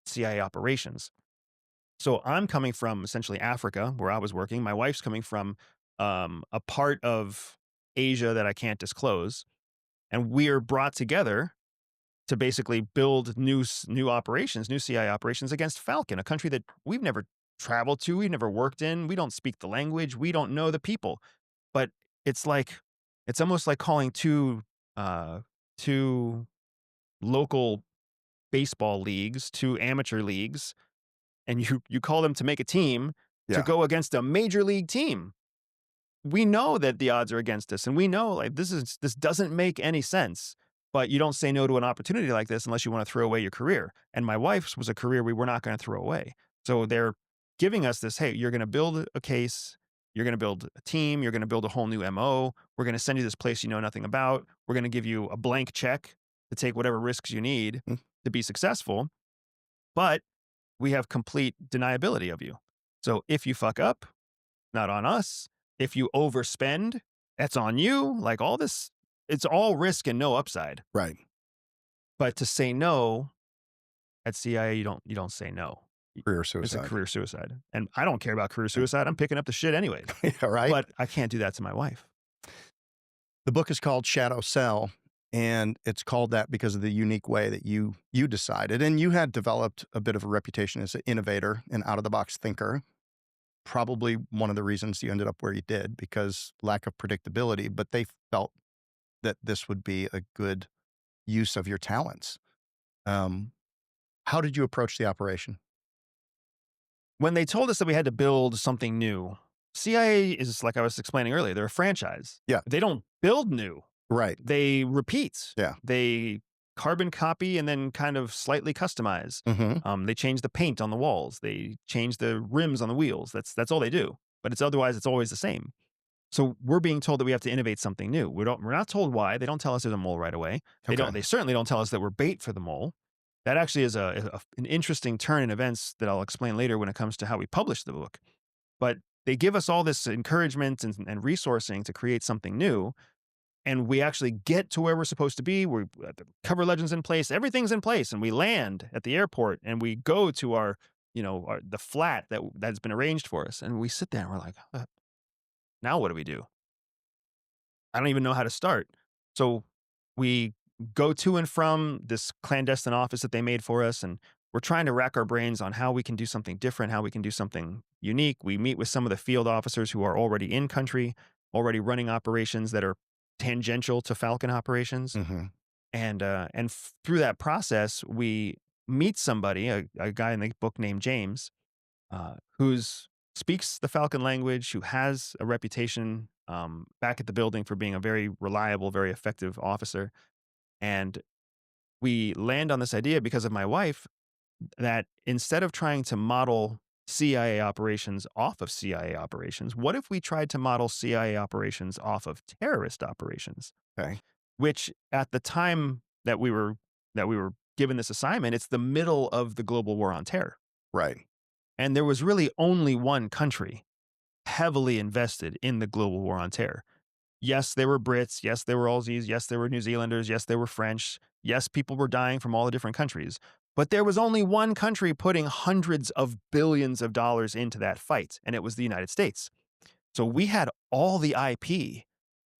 CIA operations. So I'm coming from essentially Africa, where I was working. My wife's coming from a part of Asia that I can't disclose. And we're brought together to basically build new operations, new CIA operations against Falcon, a country that we've never traveled to, we've never worked in, we don't speak the language, we don't know the people. But it's almost like calling two local baseball leagues, two amateur leagues, and you call them to make a team to go against a major league team. We know that the odds are against us, and we know like this doesn't make any sense. But you don't say no to an opportunity like this unless you want to throw away your career. And my wife's was a career we were not going to throw away. So they're giving us this, hey, you're going to build a case, you're going to build a team, you're going to build a whole new MO. We're going to send you this place you know nothing about. We're going to give you a blank check to take whatever risks you need to be successful. But we have complete deniability of you. So if you fuck up, not on us. If you overspend, that's on you. Like all this, it's all risk and no upside. Right. But to say no at CIA, you don't say no. Career suicide. It's a career suicide. And I don't care about career suicide. I'm picking up the shit anyways. Yeah, right. But I can't do that to my wife. The book is called Shadow Cell, and it's called that because of the unique way that you decided. And you had developed a bit of a reputation as an innovator and out-of-the-box thinker. Probably one of the reasons you ended up where you did, because lack of predictability, but they felt that this would be a good use of your talents. How did you approach the operation? When they told us that we had to build something new, CIA is, like I was explaining earlier, they're a franchise. Yeah. They don't build new. Right. They repeat. Yeah. They carbon copy and then kind of slightly customize. Mm-hmm. They change the paint on the walls. They change the rims on the wheels. That's all they do. But it's always the same. So we're being told that we have to innovate something new. We're not told why. They don't tell us there's a mole right away. They certainly don't tell us that we're bait for the mole. That actually is an interesting turn in events that I'll explain later when it comes to how we publish the book. But they give us all this encouragement and resourcing to create something new. And we actually get to where we're supposed to be. The cover legend's in place. Everything's in place. And we land at the airport and we go to the flat that's been arranged for us. And we sit there and we're like, now what do we do? I don't even know how to start. So we go to and from this clandestine office that they made for us, and we're trying to rack our brains on how we can do something different, how we can do something unique. We meet with some of the field officers who are already in country, already running operations that are tangential to Falcon operations. Mm-hmm. And through that process, we meet somebody, a guy in the book named James, who speaks the Falcon language, who has a reputation back at the building for being a very reliable, very effective officer. And we land on this idea because of my wife that instead of trying to model CIA operations off of CIA operations, what if we tried to model CIA operations off of terrorist operations? Okay. Which at the time that we were given this assignment, it's the middle of the global war on terror. Right. And there was really only one country heavily invested in the global war on terror. Yes, there were Brits. Yes, there were Aussies. Yes, there were New Zealanders. Yes, there were French. Yes, people were dying from all the different countries. But there was only one country putting hundreds of billions of dollars into that fight, and it was the United States. So we had all the IP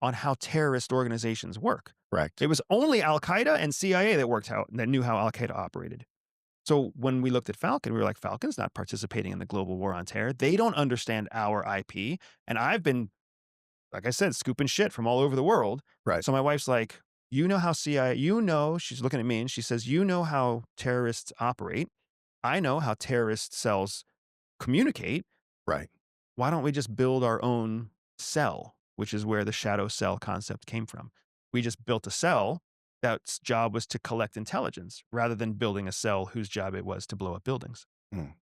on how terrorist organizations work. Correct. It was only Al Qaeda and CIA that knew how Al Qaeda operated. So when we looked at Falcon, we were like, Falcon's not participating in the global war on terror. They don't understand our IP. And I've been, like I said, scooping shit from all over the world. Right. So my wife's like, you know how CIA, she's looking at me and she says, you know how terrorists operate. I know how terrorist cells communicate. Right. Why don't we just build our own cell, which is where the shadow cell concept came from. We just built a cell that's job was to collect intelligence rather than building a cell whose job it was to blow up buildings. Mm.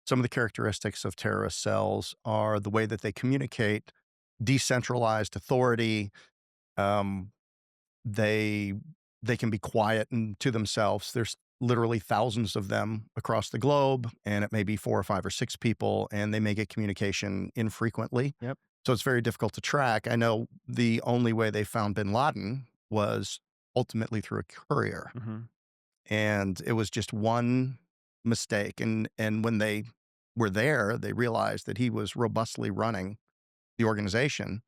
Some of the characteristics of terrorist cells are the way that they communicate, decentralized authority. They can be quiet and to themselves. There's literally thousands of them across the globe, and it may be 4 or 5 or 6 people, and they may get communication infrequently. Yep. So it's very difficult to track. I know the only way they found bin Laden was ultimately through a courier. Mm-hmm. And it was just one mistake. And when they were there, they realized that he was robustly running the organization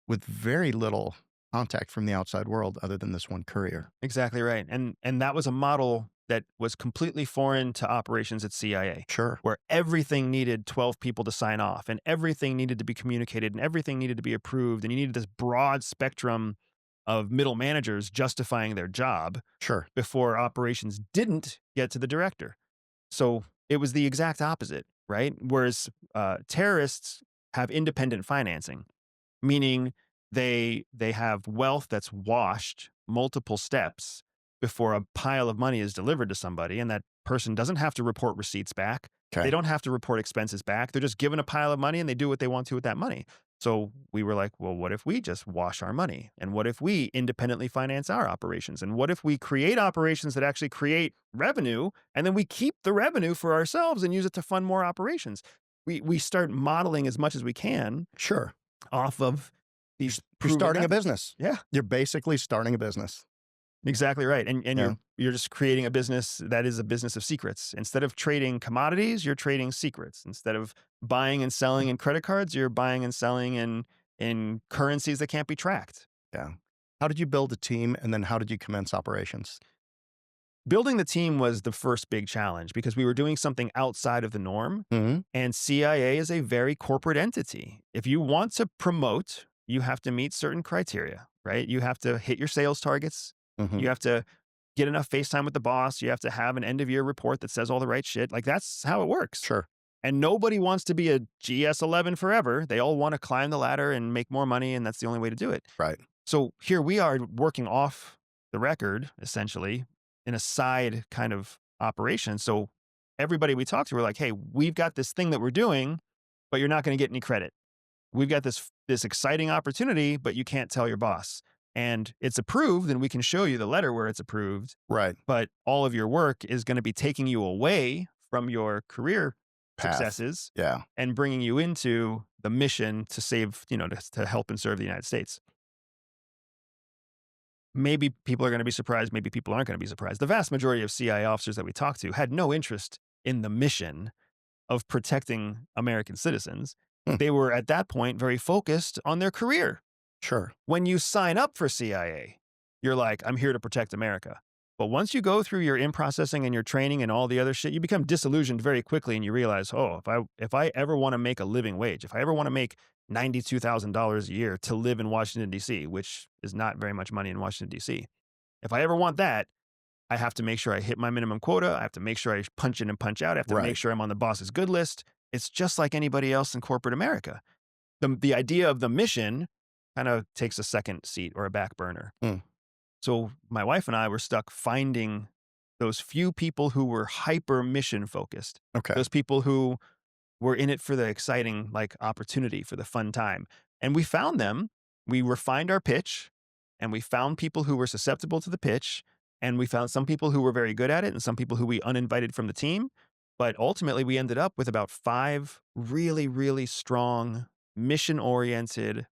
with very little contact from the outside world other than this one courier. Exactly right. And that was a model that was completely foreign to operations at CIA. Sure. Where everything needed 12 people to sign off and everything needed to be communicated and everything needed to be approved. And you needed this broad spectrum of middle managers justifying their job. Sure. Before operations didn't get to the director. So it was the exact opposite, right? Whereas terrorists have independent financing, meaning they have wealth that's washed multiple steps before a pile of money is delivered to somebody, and that person doesn't have to report receipts back. Okay. They don't have to report expenses back. They're just given a pile of money and they do what they want to with that money. So we were like, well, what if we just wash our money? And what if we independently finance our operations? And what if we create operations that actually create revenue, and then we keep the revenue for ourselves and use it to fund more operations? We start modeling as much as we can. Sure. Off of these. You're starting a business. Yeah. You're basically starting a business. Exactly right. And Yeah. you're just creating a business that is a business of secrets. Instead of trading commodities, you're trading secrets. Instead of buying and selling in credit cards, you're buying and selling in currencies that can't be tracked. Yeah. How did you build a team, and then how did you commence operations? Building the team was the first big challenge because we were doing something outside of the norm. Mm-hmm. And CIA is a very corporate entity. If you want to promote, you have to meet certain criteria, right? You have to hit your sales targets. Mm-hmm. You have to get enough face time with the boss. You have to have an end of year report that says all the right shit. Like, that's how it works. Sure. And nobody wants to be a GS11 forever. They all want to climb the ladder and make more money, and that's the only way to do it. Right. So here we are working off the record, essentially, in a side kind of operation. So everybody we talk to, we're like, hey, we've got this thing that we're doing, but you're not going to get any credit. We've got this exciting opportunity, but you can't tell your boss. And it's approved, and we can show you the letter where it's approved. Right. But all of your work is going to be taking you away from your career Path. successes. Yeah. And bringing you into the mission to save, to help and serve the United States. Maybe people are going to be surprised. Maybe people aren't going to be surprised. The vast majority of CIA officers that we talked to had no interest in the mission of protecting American citizens. They were at that point very focused on their career. Sure. When you sign up for CIA, you're like, I'm here to protect America. But once you go through your in-processing and your training and all the other shit, you become disillusioned very quickly, and you realize, oh, if I ever want to make a living wage, if I ever want to make $92,000 a year to live in Washington, D.C., which is not very much money in Washington, D.C., if I ever want that, I have to make sure I hit my minimum quota. I have to make sure I punch in and punch out. I have to make sure I'm on the boss's good list. It's just like anybody else in corporate America. The idea of the mission kind of takes a second seat or a back burner. So my wife and I were stuck finding those few people who were hyper mission focused. Okay. Those people who were in it for the exciting opportunity, for the fun time. And we found them. We refined our pitch, and we found people who were susceptible to the pitch, and we found some people who were very good at it and some people who we uninvited from the team. But ultimately, we ended up with about 5 really, really strong, mission-oriented,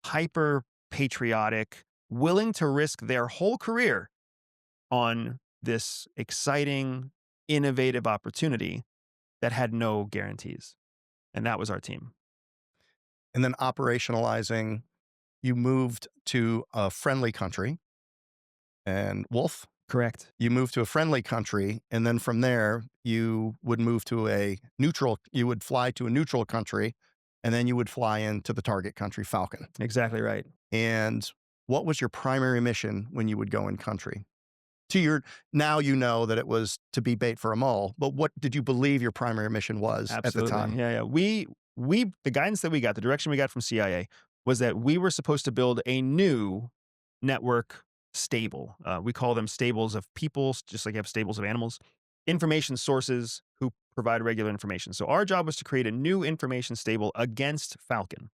hyper-patriotic, willing to risk their whole career on this exciting, innovative opportunity that had no guarantees. And that was our team. And then operationalizing, you moved to a friendly country. And Wolf, Correct. you moved to a friendly country, and then from there, you would move to you would fly to a neutral country, and then you would fly into the target country, Falcon. Exactly right. And what was your primary mission when you would go in country? Now you know that it was to be bait for a mole, but what did you believe your primary mission was Absolutely. at the time? Yeah. The guidance that we got, the direction we got from CIA was that we were supposed to build a new network stable. We call them stables of people, just like you have stables of animals, information sources who provide regular information. So our job was to create a new information stable against Falcon.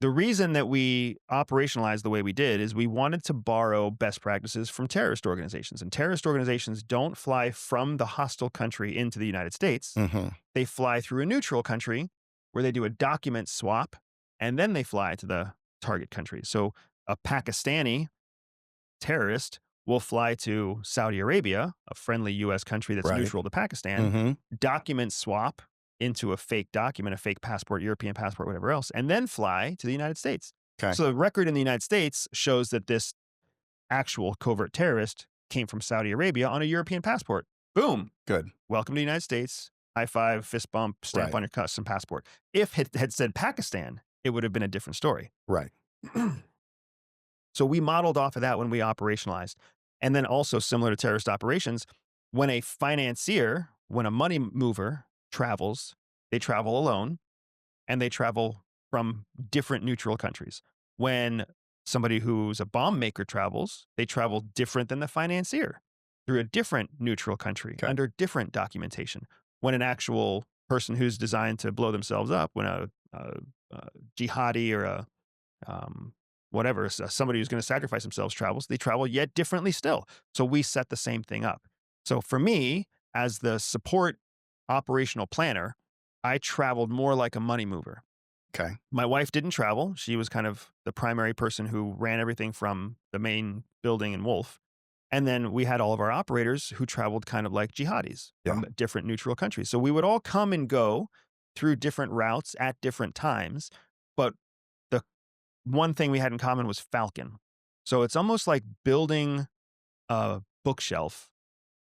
The reason that we operationalized the way we did is we wanted to borrow best practices from terrorist organizations. And terrorist organizations don't fly from the hostile country into the United States. Mm-hmm. They fly through a neutral country where they do a document swap, and then they fly to the target country. So a Pakistani terrorist will fly to Saudi Arabia, a friendly U.S. country that's Right. neutral to Pakistan, Mm-hmm. document swap into a fake document, a fake passport, European passport, whatever else, and then fly to the United States. Okay. So the record in the United States shows that this actual covert terrorist came from Saudi Arabia on a European passport. Boom. Good. Welcome to the United States. High five, fist bump, stamp Right. on your custom passport. If it had said Pakistan, it would have been a different story. Right. So we modeled off of that when we operationalized. And then also similar to terrorist operations, when a financier, when a money mover travels, they travel alone and they travel from different neutral countries. When somebody who's a bomb maker travels, they travel different than the financier through a different neutral country under different documentation. When an actual person who's designed to blow themselves up, when a jihadi or a whatever, somebody who's going to sacrifice themselves travels, they travel yet differently still. So we set the same thing up. So for me, as the support operational planner, I traveled more like a money mover. Okay. My wife didn't travel. She was kind of the primary person who ran everything from the main building in Wolf. And then we had all of our operators who traveled kind of like jihadis from different neutral countries. So we would all come and go through different routes at different times. But the one thing we had in common was Falcon. So it's almost like building a bookshelf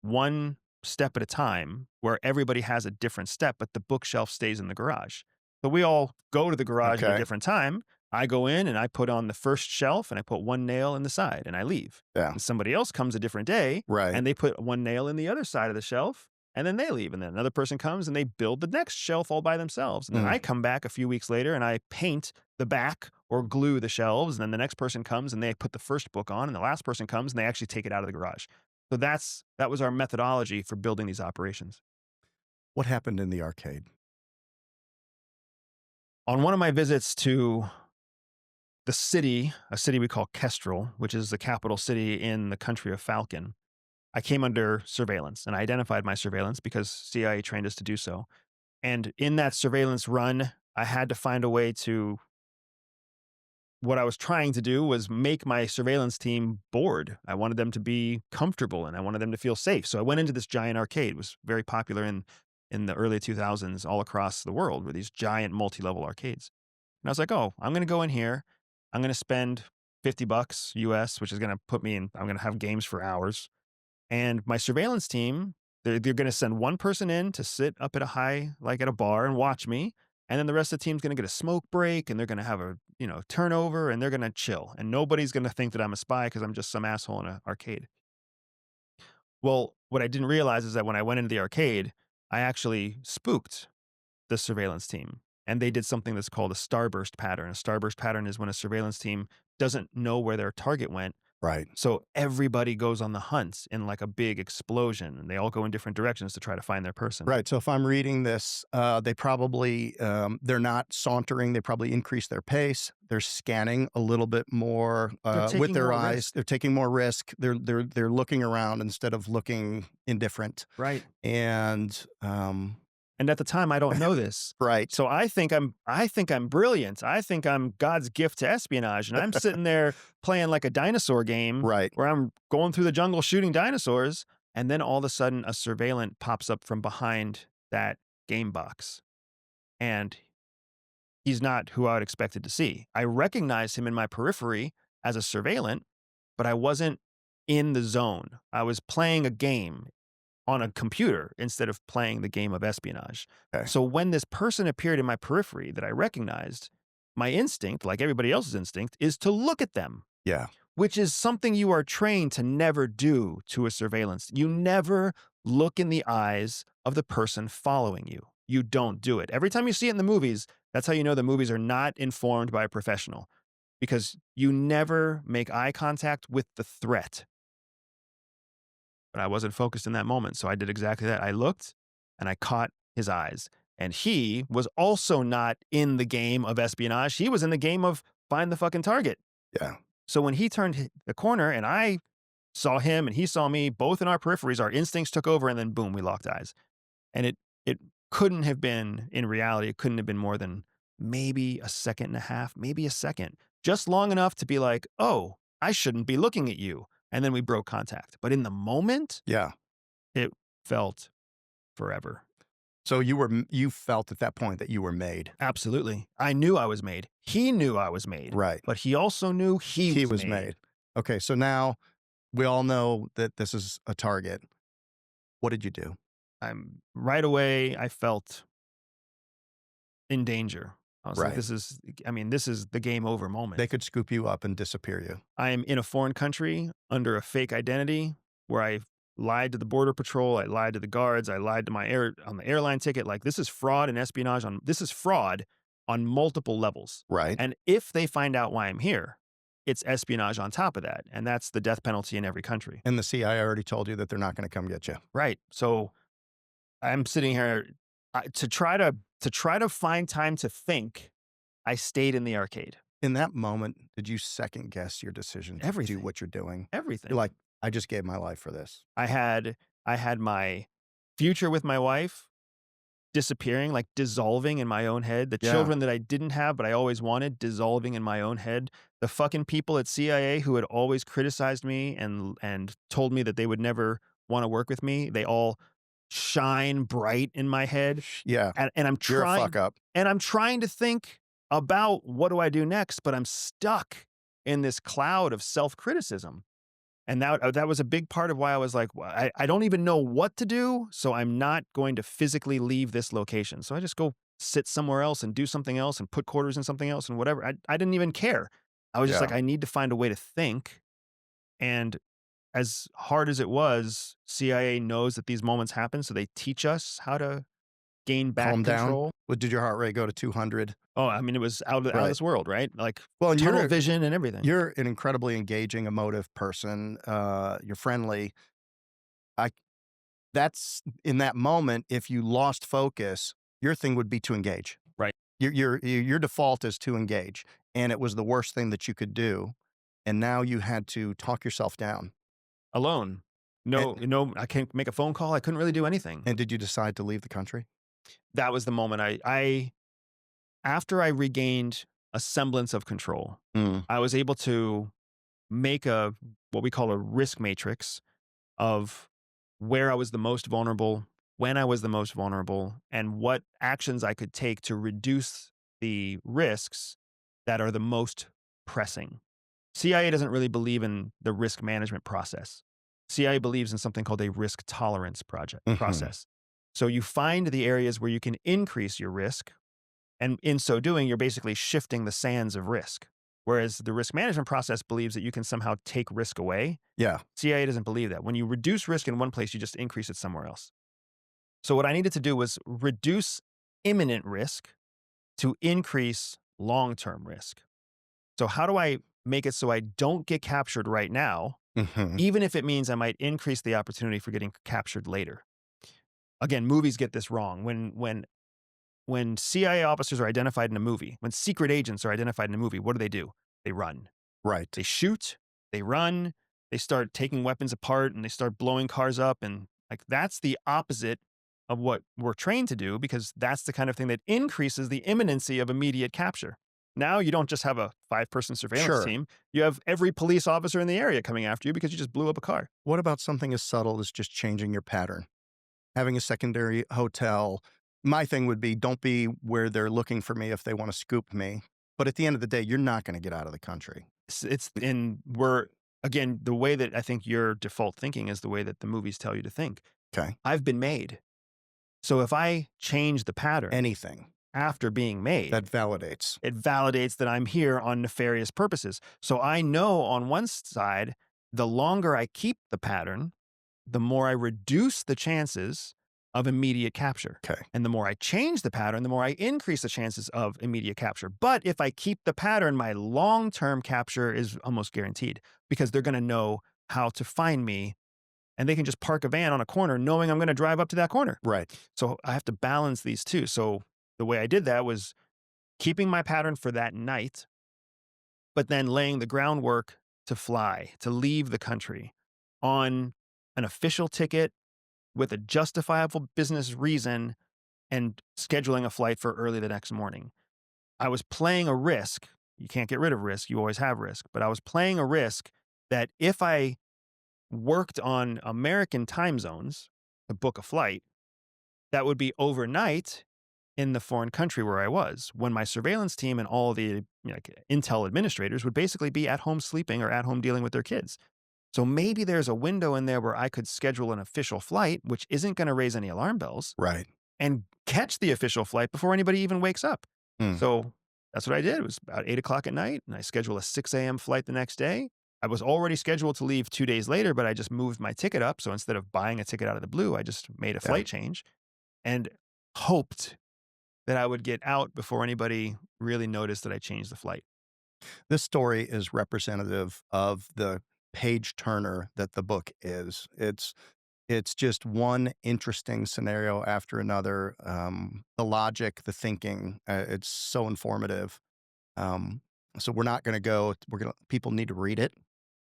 one step at a time where everybody has a different step, but the bookshelf stays in the garage. So we all go to the garage at a different time. I go in and I put on the first shelf and I put one nail in the side and I leave. Yeah. And somebody else comes a different day and they put one nail in the other side of the shelf and then they leave. And then another person comes and they build the next shelf all by themselves. And then I come back a few weeks later and I paint the back or glue the shelves. And then the next person comes and they put the first book on and the last person comes and they actually take it out of the garage. So that was our methodology for building these operations. What happened in the arcade? On one of my visits to the city, a city we call Kestrel, which is the capital city in the country of Falcon, I came under surveillance and I identified my surveillance because CIA trained us to do so. And in that surveillance run, I had to find a way to, what I was trying to do was make my surveillance team bored. I wanted them to be comfortable and I wanted them to feel safe. So I went into this giant arcade. It was very popular in the early 2000s all across the world were these giant multi-level arcades. And I was like, oh, I'm going to go in here. I'm going to spend $50 US, which is going to put me in, I'm going to have games for hours. And my surveillance team, they're going to send one person in to sit up at at a bar and watch me. And then the rest of the team's going to get a smoke break and they're going to have a, turnover and they're going to chill. And nobody's going to think that I'm a spy because I'm just some asshole in an arcade. Well, what I didn't realize is that when I went into the arcade, I actually spooked the surveillance team. And they did something that's called a starburst pattern. A starburst pattern is when a surveillance team doesn't know where their target went, Right. So everybody goes on the hunt in like a big explosion, and they all go in different directions to try to find their person. Right. So if I'm reading this, they probably, they're not sauntering. They probably increase their pace. They're scanning a little bit more with their eyes. Risk. They're taking more risk. They're looking around instead of looking indifferent. Right. And at the time, I don't know this. right. So I think I'm brilliant. I think I'm God's gift to espionage. And I'm sitting there playing like a dinosaur game, Right. where I'm going through the jungle shooting dinosaurs. And then all of a sudden, a surveillant pops up from behind that game box. And he's not who I would expected to see. I recognized him in my periphery as a surveillant, but I wasn't in the zone. I was playing a game on a computer instead of playing the game of espionage. Okay. So when this person appeared in my periphery that I recognized, my instinct, like everybody else's instinct, is to look at them. Yeah. Which is something you are trained to never do to a surveillance. You never look in the eyes of the person following you. You don't do it. Every time you see it in the movies, that's how you know the movies are not informed by a professional, because you never make eye contact with the threat. But I wasn't focused in that moment, so I did exactly that. I looked and I caught his eyes. And he was also not in the game of espionage. He was in the game of find the fucking target. Yeah. So when he turned the corner and I saw him and he saw me, both in our peripheries, our instincts took over, and then boom, we locked eyes. And it couldn't have been, in reality, it couldn't have been more than maybe a second and a half, maybe a second. Just long enough to be like, oh, I shouldn't be looking at you. And then we broke contact. But in the moment, Yeah. it felt forever. So you felt at that point that you were made. Absolutely. I knew I was made. He knew I was made. Right. But he also knew he was made. Okay. So now we all know that this is a target. What did you do? Right away, I felt in danger. I was like, Right. this is the game over moment. They could scoop you up and disappear you. I am in a foreign country under a fake identity where I lied to the border patrol. I lied to the guards. I lied to on the airline ticket. Like, this is fraud and espionage this is fraud on multiple levels. Right. And if they find out why I'm here, it's espionage on top of that. And that's the death penalty in every country. And the CIA already told you that they're not going to come get you. Right. So I'm sitting here to try to find time to think. I stayed in the arcade. In that moment, did you second guess your decision to Everything. do what you're doing? Everything. You're like, I just gave my life for this. I had my future with my wife disappearing, like dissolving in my own head. The children that I didn't have, but I always wanted, dissolving in my own head. The fucking people at CIA who had always criticized me and told me that they would never want to work with me, they all shine bright in my head. Yeah. And I'm You're a trying, fuck up. and I'm trying to think about what do I do next, but I'm stuck in this cloud of self-criticism. And that was a big part of why I was like, well, I don't even know what to do, so I'm not going to physically leave this location. So I just go sit somewhere else and do something else and put quarters in something else and whatever. I didn't even care. I was just like, I need to find a way to think. And as hard as it was, CIA knows that these moments happen, so they teach us how to gain back Calm control. down. Well, did your heart rate go to 200? Oh, I mean, it was out of this world, right? Like, well, tunnel vision and everything. You're an incredibly engaging, emotive person. You're friendly. That's in that moment. If you lost focus, your thing would be to engage. Right. Your default is to engage, and it was the worst thing that you could do. And now you had to talk yourself down. Alone. No, I can't make a phone call. I couldn't really do anything. And did you decide to leave the country? That was the moment after I regained a semblance of control, I was able to make what we call a risk matrix of where I was the most vulnerable, when I was the most vulnerable, and what actions I could take to reduce the risks that are the most pressing. CIA doesn't really believe in the risk management process. CIA believes in something called a risk tolerance process. So you find the areas where you can increase your risk, and in so doing, you're basically shifting the sands of risk. Whereas the risk management process believes that you can somehow take risk away. Yeah. CIA doesn't believe that. When you reduce risk in one place, you just increase it somewhere else. So what I needed to do was reduce imminent risk to increase long-term risk. So how do I make it so I don't get captured right now, Mm-hmm. even if it means I might increase the opportunity for getting captured later. Again, movies get this wrong. When CIA officers are identified in a movie, when secret agents are identified in a movie, what do? They run. Right. They shoot, they run, they start taking weapons apart, and they start blowing cars up. And like that's the opposite of what we're trained to do, because that's the kind of thing that increases the imminency of immediate capture. Now you don't just have a 5-person surveillance Sure. team. You have every police officer in the area coming after you because you just blew up a car. What about something as subtle as just changing your pattern? Having a secondary hotel. My thing would be, don't be where they're looking for me if they want to scoop me. But at the end of the day, you're not going to get out of the country. Again, the way that I think your default thinking is the way that the movies tell you to think. Okay. I've been made. So if I change the pattern Anything after being made, that validates. it validates that I'm here on nefarious purposes. So I know on one side, the longer I keep the pattern, the more I reduce the chances of immediate capture. Okay. And the more I change the pattern, the more I increase the chances of immediate capture. But if I keep the pattern, my long-term capture is almost guaranteed, because they're going to know how to find me, and they can just park a van on a corner knowing I'm going to drive up to that corner. Right. So I have to balance these two. So the way I did that was keeping my pattern for that night, but then laying the groundwork to fly, to leave the country on an official ticket with a justifiable business reason, and scheduling a flight for early the next morning. I was playing a risk. You can't get rid of risk. You always have risk. But I was playing a risk that if I worked on American time zones to book a flight, that would be overnight in the foreign country where I was, when my surveillance team and all the intel administrators would basically be at home sleeping or at home dealing with their kids. So maybe there's a window in there where I could schedule an official flight, which isn't going to raise any alarm bells, Right. and catch the official flight before anybody even wakes up. So that's what I did. It was about 8 o'clock at night, and I scheduled a 6 a.m. flight the next day. I was already scheduled to leave 2 days later, but I just moved my ticket up. So instead of buying a ticket out of the blue, I just made a flight change and hoped that I would get out before anybody really noticed that I changed the flight. This story is representative of the page turner that the book is. It's just one interesting scenario after another. The logic, the thinking, it's so informative. So we're not going to go. People need to read it.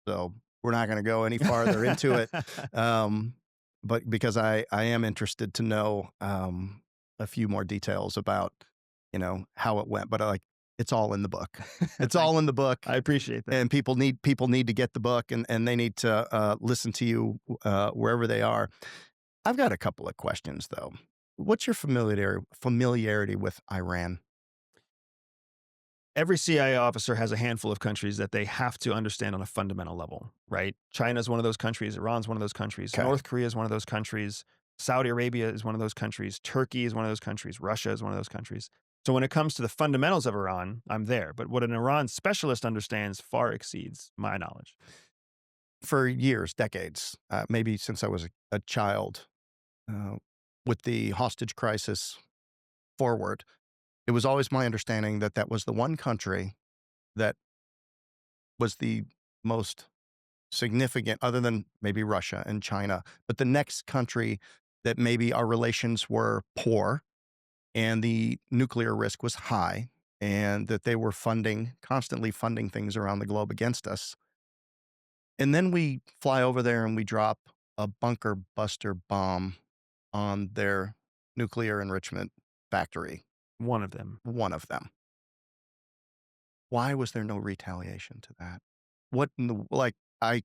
So we're not going to go any farther into it. But because I am interested to know a few more details about how it went. But it's all in the book. It's all in the book. I appreciate that. And people need to get the book, and they need to listen to you wherever they are. I've got a couple of questions, though. What's your familiarity with Iran? Every CIA officer has a handful of countries that they have to understand on a fundamental level, right? China's one of those countries. Iran's one of those countries. Okay. North Korea is one of those countries. Saudi Arabia is one of those countries. Turkey is one of those countries. Russia is one of those countries. So when it comes to the fundamentals of Iran, I'm there. But what an Iran specialist understands far exceeds my knowledge. For years, decades, maybe since I was a child, with the hostage crisis forward, it was always my understanding that that was the one country that was the most significant, other than maybe Russia and China, but the next country that maybe our relations were poor and the nuclear risk was high, and that they were constantly funding things around the globe against us. And then we fly over there and we drop a bunker buster bomb on their nuclear enrichment factory. One of them. Why was there no retaliation to that? What in the, I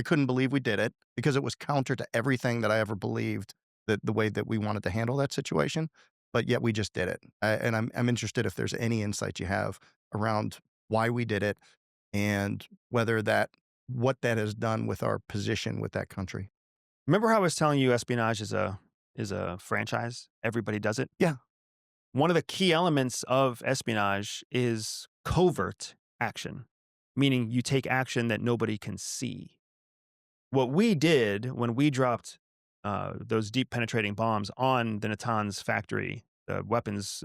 couldn't believe we did it, because it was counter to everything that I ever believed, that the way that we wanted to handle that situation. But yet we just did it. And I'm interested if there's any insight you have around why we did it, and what that has done with our position with that country. Remember how I was telling you Espionage is a franchise? Everybody does it? Yeah. One of the key elements of Espionage is covert action, meaning you take action that nobody can see. What we did when we dropped those deep penetrating bombs on the Natanz factory, the weapons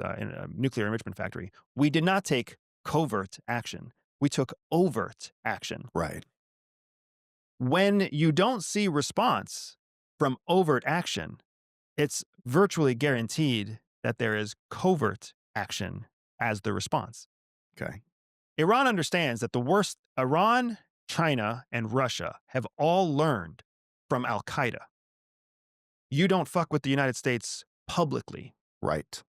nuclear enrichment factory, we did not take covert action. We took overt action. Right. When you don't see response from overt action, it's virtually guaranteed that there is covert action as the response. Okay. Iran understands that Iran, China, and Russia have all learned from Al-Qaeda. You don't fuck with the United States publicly. Right.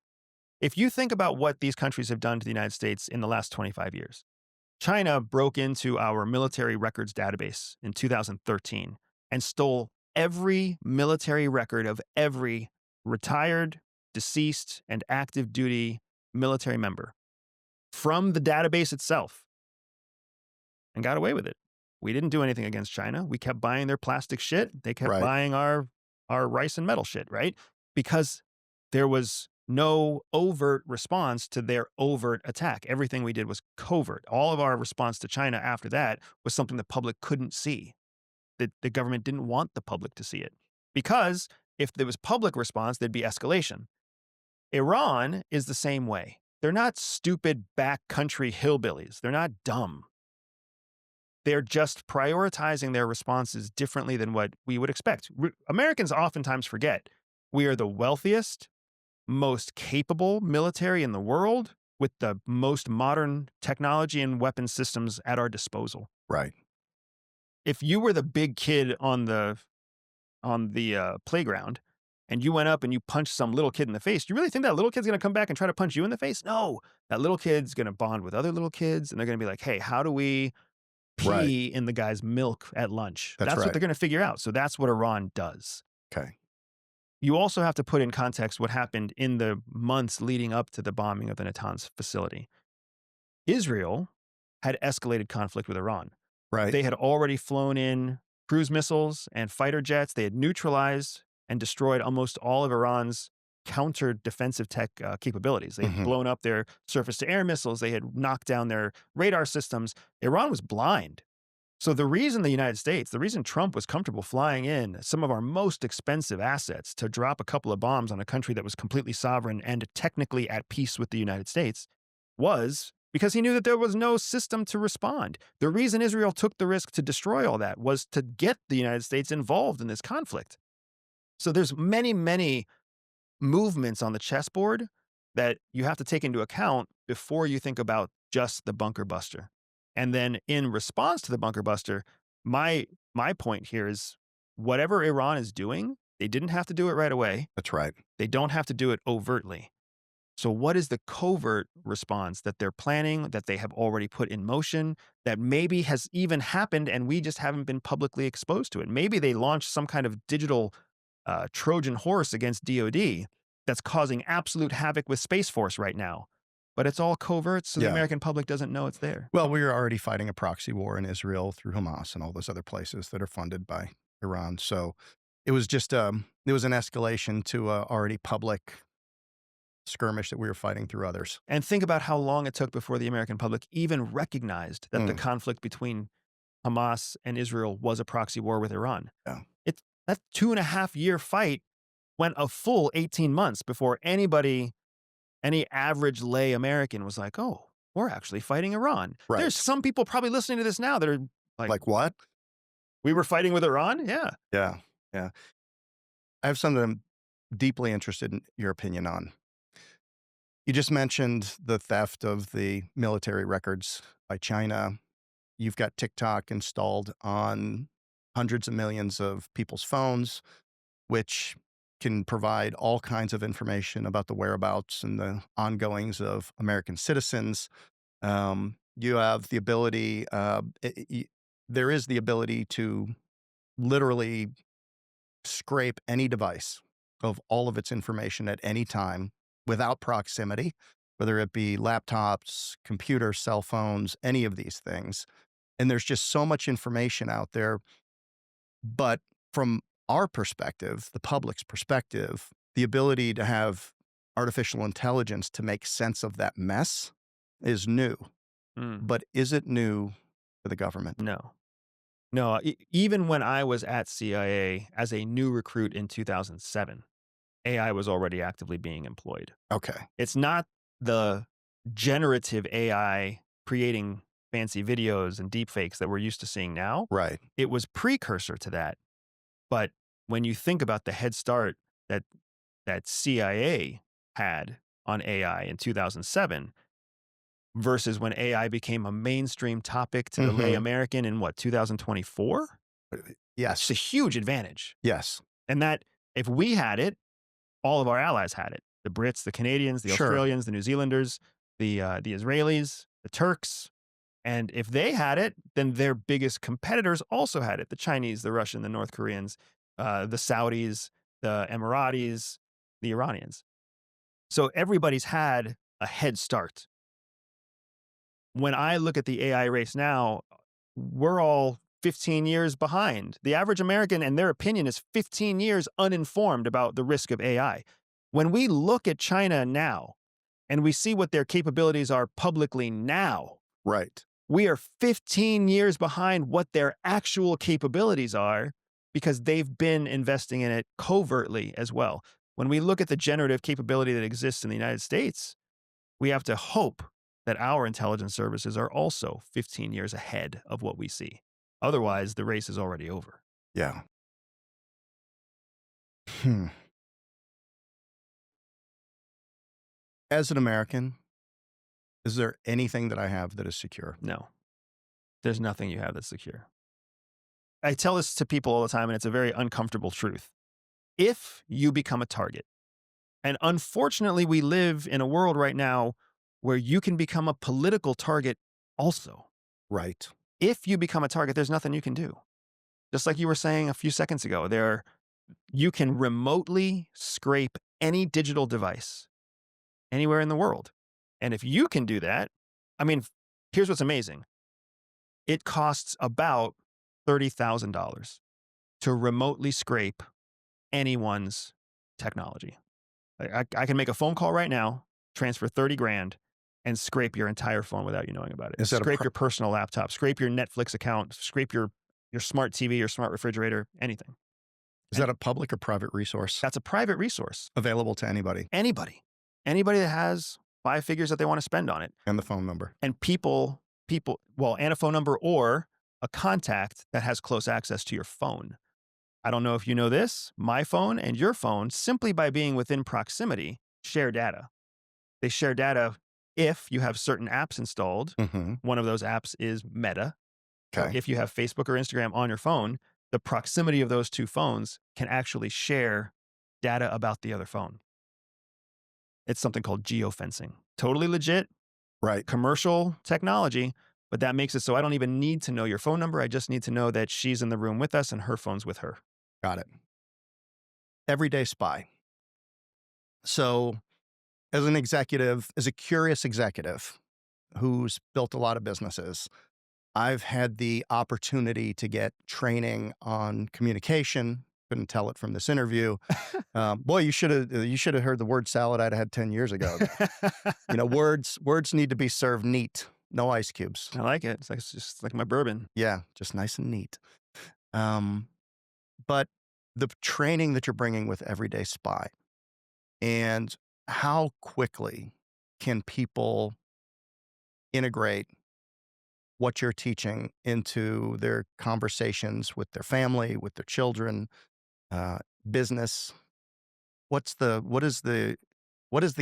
If you think about what these countries have done to the United States in the last 25 years, China broke into our military records database in 2013 and stole every military record of every retired, deceased, and active duty military member from the database itself and got away with it. We didn't do anything against China. We kept buying their plastic shit. They kept buying our rice and metal shit, right? Because there was no overt response to their overt attack. Everything we did was covert. All of our response to China after that was something the public couldn't see. The government didn't want the public to see it. Because if there was public response, there'd be escalation. Iran is the same way. They're not stupid backcountry hillbillies. They're not dumb. They're just prioritizing their responses differently than what we would expect. Americans oftentimes forget we are the wealthiest, most capable military in the world with the most modern technology and weapon systems at our disposal. Right. If you were the big kid on the playground and you went up and you punched some little kid in the face, do you really think that little kid's going to come back and try to punch you in the face? No, that little kid's going to bond with other little kids and they're going to be like, hey, how do we pee in the guy's milk at lunch? That's what they're going to figure out. So that's what Iran does. Okay. You also have to put in context what happened in the months leading up to the bombing of the Natanz facility. Israel had escalated conflict with Iran. Right. They had already flown in cruise missiles and fighter jets. They had neutralized and destroyed almost all of Iran's counter-defensive tech capabilities. They had blown up their surface-to-air missiles. They had knocked down their radar systems. Iran was blind. So the reason the United States, the reason Trump was comfortable flying in some of our most expensive assets to drop a couple of bombs on a country that was completely sovereign and technically at peace with the United States was because he knew that there was no system to respond. The reason Israel took the risk to destroy all that was to get the United States involved in this conflict. So there's many, many movements on the chessboard that you have to take into account before you think about just the bunker buster. And then in response to the bunker buster, my point here is whatever Iran is doing, they didn't have to do it right away. That's right. They don't have to do it overtly. So what is the covert response that they're planning, that they have already put in motion, that maybe has even happened and we just haven't been publicly exposed to it? Maybe they launched some kind of digital Trojan horse against DOD that's causing absolute havoc with Space Force right now. But it's all covert, so the American public doesn't know it's there. Well, we are already fighting a proxy war in Israel through Hamas and all those other places that are funded by Iran. So it was just it was an escalation to a already public skirmish that we were fighting through others. And think about how long it took before the American public even recognized that the conflict between Hamas and Israel was a proxy war with Iran. Yeah. That 2.5-year fight went a full 18 months before any average lay American was like, oh, we're actually fighting Iran. Right. There's some people probably listening to this now that are like what? We were fighting with Iran? Yeah. Yeah. Yeah. I have something I'm deeply interested in your opinion on. You just mentioned the theft of the military records by China. You've got TikTok installed on hundreds of millions of people's phones, which can provide all kinds of information about the whereabouts and the ongoings of American citizens. You have the ability, there is the ability to literally scrape any device of all of its information at any time without proximity, whether it be laptops, computers, cell phones, any of these things. And there's just so much information out there. But from our perspective, the public's perspective, the ability to have artificial intelligence to make sense of that mess is new. But is it new for the government? No. No, even when I was at CIA as a new recruit in 2007, AI was already actively being employed. Okay. It's not the generative AI creating fancy videos and deepfakes that we're used to seeing now. Right. It was precursor to that. But when you think about the head start that CIA had on AI in 2007 versus when AI became a mainstream topic to the lay American in 2024? Yes. It's a huge advantage. Yes. And that if we had it, all of our allies had it. The Brits, the Canadians, the Australians, the New Zealanders, the Israelis, the Turks. And if they had it, then their biggest competitors also had it. The Chinese, the Russian, the North Koreans, the Saudis, the Emiratis, the Iranians. So everybody's had a head start. When I look at the AI race now, we're all 15 years behind. The average American and their opinion is 15 years uninformed about the risk of AI. When we look at China now and we see what their capabilities are publicly now, right, we are 15 years behind what their actual capabilities are because they've been investing in it covertly as well. When we look at the generative capability that exists in the United States, we have to hope that our intelligence services are also 15 years ahead of what we see. Otherwise, the race is already over. Yeah. As an American, is there anything that I have that is secure? No. There's nothing you have that's secure. I tell this to people all the time, and it's a very uncomfortable truth. If you become a target, and unfortunately we live in a world right now where you can become a political target also. Right. If you become a target, there's nothing you can do. Just like you were saying a few seconds ago, you can remotely scrape any digital device anywhere in the world. And if you can do that, I mean, here's what's amazing. It costs about $30,000 to remotely scrape anyone's technology. I can make a phone call right now, transfer 30 grand, and scrape your entire phone without you knowing about it. Scrape your personal laptop, scrape your Netflix account, scrape your smart TV, your smart refrigerator, anything. Is that a public or private resource? That's a private resource. Available to anybody? Anybody that has 5 figures that they want to spend on it. And the phone number. And and a phone number or a contact that has close access to your phone. I don't know if you know this, my phone and your phone, simply by being within proximity, share data. They share data if you have certain apps installed. One of those apps is Meta. Okay. So if you have Facebook or Instagram on your phone, the proximity of those two phones can actually share data about the other phone. It's something called geofencing. Totally legit, right? Commercial technology, but that makes it so I don't even need to know your phone number. I just need to know that she's in the room with us and her phone's with her. Got it. EverydaySpy. So as an executive, as a curious executive who's built a lot of businesses, I've had the opportunity to get training on communication. Couldn't tell it from this interview. Boy, you should have heard the word salad I'd had 10 years ago. Words need to be served neat, no ice cubes. I like it. It's just like my bourbon. Yeah, just nice and neat. But the training that you're bringing with EverydaySpy and how quickly can people integrate what you're teaching into their conversations with their family, with their children, business? What is the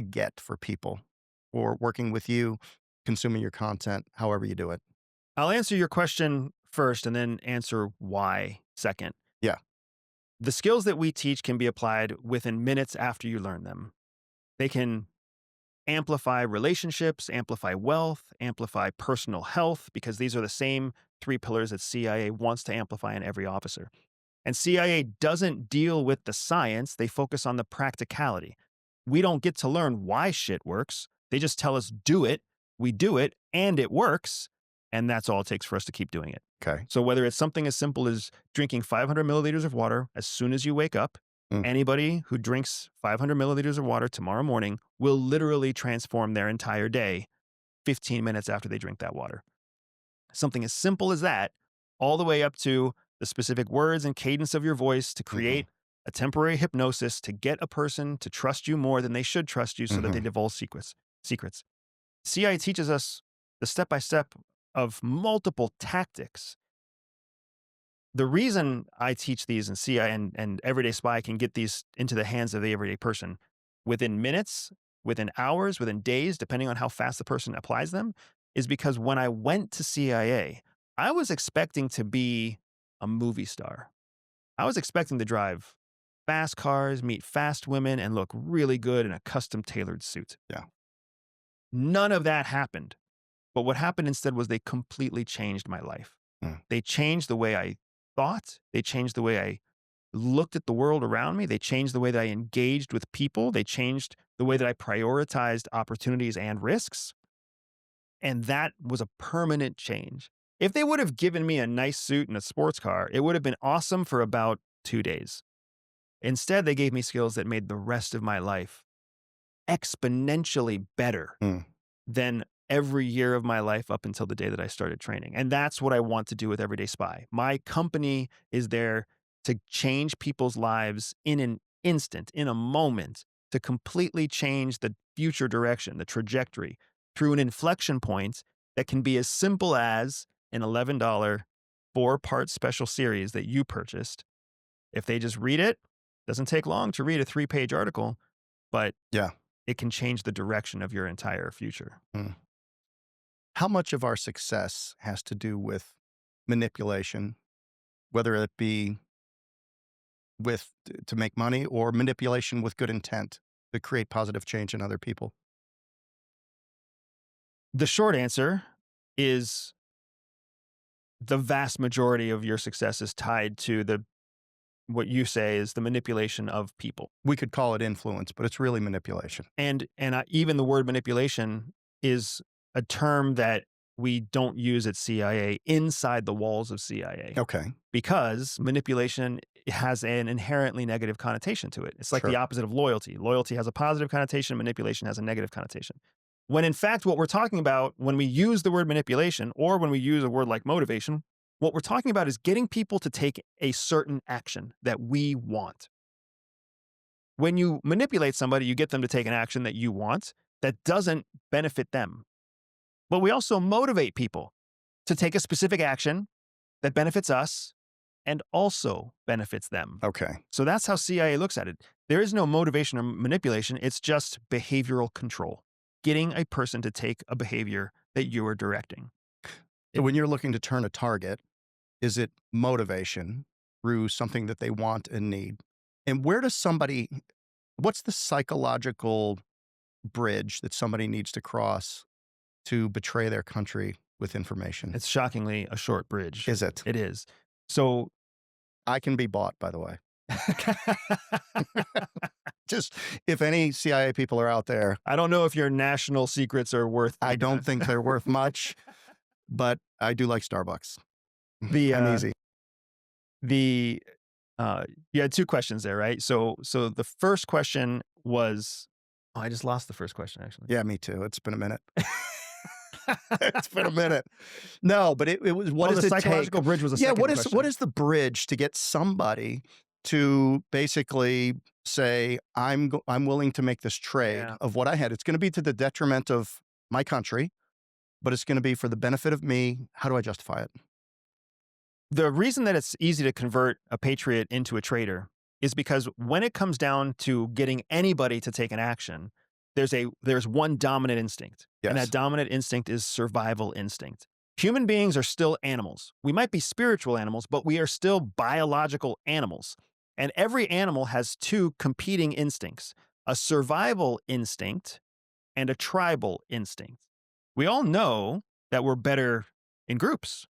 get for people or working with you, consuming your content, however you do it? I'll answer your question first and then answer why second. Yeah. The skills that we teach can be applied within minutes after you learn them. They can amplify relationships, amplify wealth, amplify personal health, because these are the same 3 pillars that CIA wants to amplify in every officer. And CIA doesn't deal with the science. They focus on the practicality. We don't get to learn why shit works. They just tell us, do it. We do it and it works. And that's all it takes for us to keep doing it. Okay. So whether it's something as simple as drinking 500 milliliters of water as soon as you wake up, anybody who drinks 500 milliliters of water tomorrow morning will literally transform their entire day 15 minutes after they drink that water. Something as simple as that, all the way up to the specific words and cadence of your voice to create a temporary hypnosis to get a person to trust you more than they should trust you so that they divulge secrets. CIA teaches us the step-by-step of multiple tactics. The reason I teach these and CIA and Everyday Spy can get these into the hands of the everyday person within minutes, within hours, within days, depending on how fast the person applies them, is because when I went to CIA, I was expecting to be a movie star. I was expecting to drive fast cars, meet fast women, and look really good in a custom tailored suit. Yeah. None of that happened. But what happened instead was they completely changed my life. They changed the way I thought. They changed the way I looked at the world around me. They changed the way that I engaged with people. They changed the way that I prioritized opportunities and risks. And that was a permanent change. If they would have given me a nice suit and a sports car, it would have been awesome for about 2 days. Instead, they gave me skills that made the rest of my life exponentially better than every year of my life up until the day that I started training. And that's what I want to do with Everyday Spy. My company is there to change people's lives in an instant, in a moment, to completely change the future direction, the trajectory, through an inflection point that can be as simple as an $11 4-part special series that you purchased. If they just read it, doesn't take long to read a 3-page article, but it can change the direction of your entire future. How much of our success has to do with manipulation, whether it be to make money or manipulation with good intent to create positive change in other people? The short answer is the vast majority of your success is tied to what you say is the manipulation of people. We could call it influence, but it's really manipulation. And even the word manipulation is a term that we don't use at CIA inside the walls of CIA. Okay. Because manipulation has an inherently negative connotation to it. It's like the opposite of loyalty. Loyalty has a positive connotation, manipulation has a negative connotation. When in fact, what we're talking about when we use the word manipulation or when we use a word like motivation, what we're talking about is getting people to take a certain action that we want. When you manipulate somebody, you get them to take an action that you want that doesn't benefit them. But we also motivate people to take a specific action that benefits us and also benefits them. Okay. So that's how CIA looks at it. There is no motivation or manipulation. It's just behavioral control, getting a person to take a behavior that you are directing. When you're looking to turn a target, is it motivation through something that they want and need? And what's the psychological bridge that somebody needs to cross to betray their country with information? It's shockingly a short bridge. Is it? It is. So I can be bought, by the way. Just if any CIA people are out there. I don't know if your national secrets are worth. I don't think they're worth much, but I do like Starbucks. I'm easy. You had 2 questions there, right? So the first question was, I just lost the first question actually. Yeah, me too. It's been a minute. It's been a minute. No, but it was what is the it psychological take? bridge was a second question. What is the bridge to get somebody to basically say, I'm willing to make this trade of what I had. It's going to be to the detriment of my country, but it's going to be for the benefit of me. How do I justify it? The reason that it's easy to convert a patriot into a traitor is because when it comes down to getting anybody to take an action, there's one dominant instinct. Yes. And that dominant instinct is survival instinct. Human beings are still animals. We might be spiritual animals, but we are still biological animals. And every animal has 2 competing instincts, a survival instinct and a tribal instinct. We all know that we're better in groups,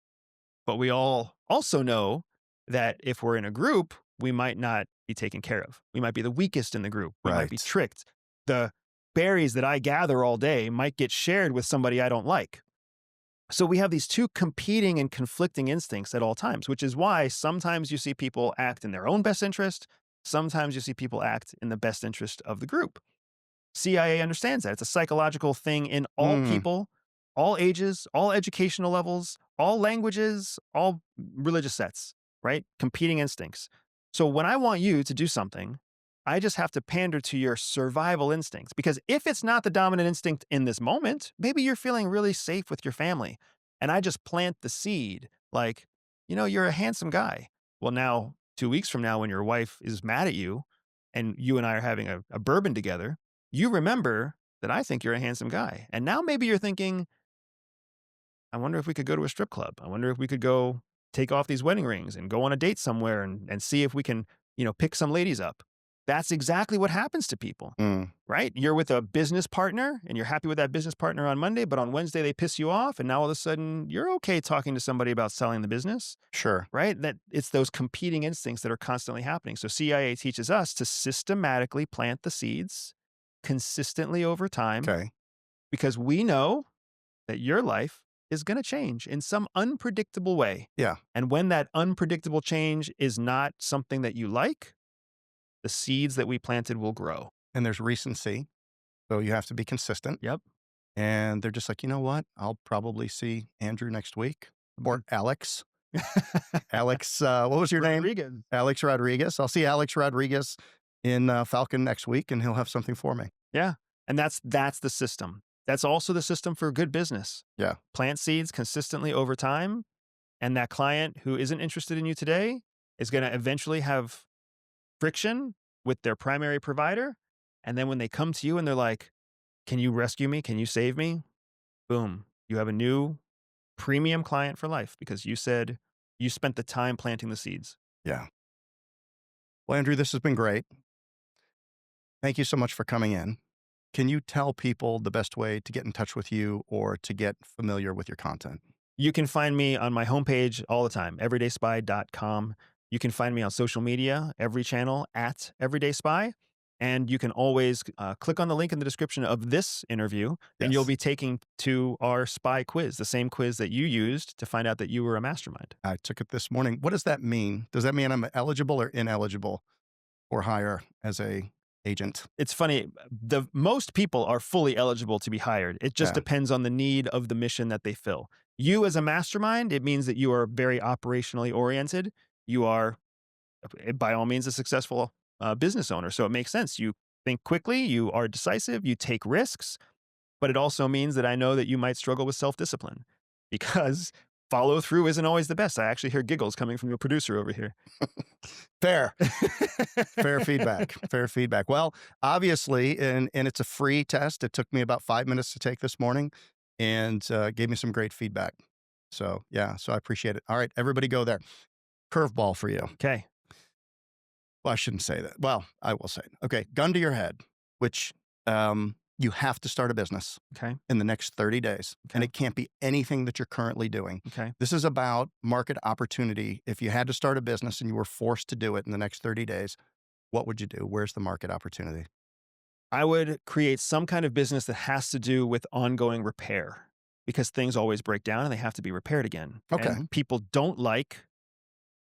but we all also know that if we're in a group, we might not be taken care of. We might be the weakest in the group. We might be tricked. The berries that I gather all day might get shared with somebody I don't like. So we have these 2 competing and conflicting instincts at all times, which is why sometimes you see people act in their own best interest. Sometimes you see people act in the best interest of the group. CIA understands that. It's a psychological thing in all people, all ages, all educational levels, all languages, all religious sets, right? Competing instincts. So when I want you to do something, I just have to pander to your survival instincts, because if it's not the dominant instinct in this moment, maybe you're feeling really safe with your family and I just plant the seed like, you're a handsome guy. Well, now 2 weeks from now, when your wife is mad at you and you and I are having a bourbon together, you remember that I think you're a handsome guy. And now maybe you're thinking, I wonder if we could go to a strip club. I wonder if we could go take off these wedding rings and go on a date somewhere and see if we can, pick some ladies up. That's exactly what happens to people, right? You're with a business partner and you're happy with that business partner on Monday, but on Wednesday they piss you off. And now all of a sudden you're okay talking to somebody about selling the business. Sure. Right? That it's those competing instincts that are constantly happening. So CIA teaches us to systematically plant the seeds consistently over time. Okay. Because we know that your life is going to change in some unpredictable way. Yeah. And when that unpredictable change is not something that you like, the seeds that we planted will grow. And there's recency. So you have to be consistent. Yep. And they're just like, you know what? I'll probably see Andrew next week. Or Alex. Alex, what was your name? Alex Rodriguez. I'll see Alex Rodriguez in Falcon next week, and he'll have something for me. Yeah. And that's the system. That's also the system for good business. Yeah. Plant seeds consistently over time. And that client who isn't interested in you today is going to eventually have friction with their primary provider. And then when they come to you and they're like, can you rescue me? Can you save me? Boom. You have a new premium client for life because you said you spent the time planting the seeds. Yeah. Well, Andrew, this has been great. Thank you so much for coming in. Can you tell people the best way to get in touch with you or to get familiar with your content? You can find me on my homepage all the time, everydayspy.com. You can find me on social media, every channel at EverydaySpy. And you can always click on the link in the description of this interview, and you'll be taken to our spy quiz, the same quiz that you used to find out that you were a mastermind. I took it this morning. What does that mean? Does that mean I'm eligible or ineligible or hire as a agent? It's funny. Most people are fully eligible to be hired. It just depends on the need of the mission that they fill. You as a mastermind, it means that you are very operationally oriented. You are, by all means, a successful business owner. So it makes sense. You think quickly, you are decisive, you take risks, but it also means that I know that you might struggle with self-discipline because follow through isn't always the best. I actually hear giggles coming from your producer over here. Fair. Fair feedback. Fair feedback. Well, obviously, and it's a free test. It took me about 5 minutes to take this morning and gave me some great feedback. So yeah, so I appreciate it. All right, everybody go there. Curveball for you. Okay. Well, I shouldn't say that. Well, I will say it. Okay, gun to your head, which you have to start a business in the next 30 days. And it can't be anything that you're currently doing. This is about market opportunity. If you had to start a business and you were forced to do it in the next 30 days, what would you do? Where's the market opportunity? I would create some kind of business that has to do with ongoing repair because things always break down and they have to be repaired again. And people don't like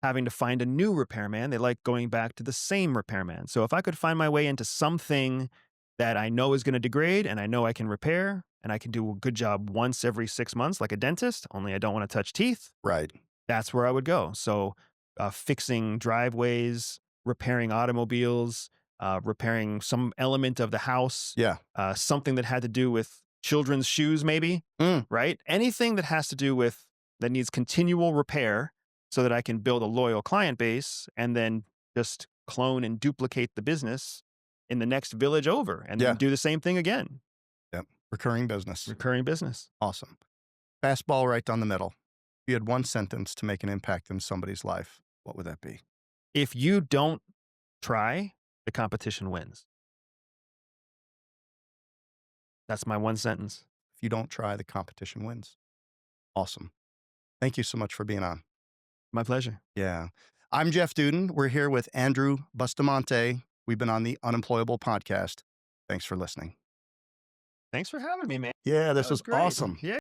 having to find a new repairman. They like going back to the same repairman. So if I could find my way into something that I know is going to degrade and I know I can repair and I can do a good job once every 6 months, like a dentist, only I don't want to touch teeth. Right. That's where I would go. So fixing driveways, repairing automobiles, repairing some element of the house. Yeah. Something that had to do with children's shoes, maybe. Right. Anything that has to do with that needs continual repair so that I can build a loyal client base and then just clone and duplicate the business in the next village over and then do the same thing again. Yep. Recurring business. Recurring business. Awesome. Fastball right down the middle. If you had one sentence to make an impact in somebody's life, what would that be? If you don't try, the competition wins. That's my one sentence. If you don't try, the competition wins. Awesome. Thank you so much for being on. My pleasure. Yeah. I'm Jeff Dudan. We're here with Andrew Bustamante. We've been on the Unemployable podcast. Thanks for listening. Thanks for having me, man. Yeah, this was great. awesome. Yeah.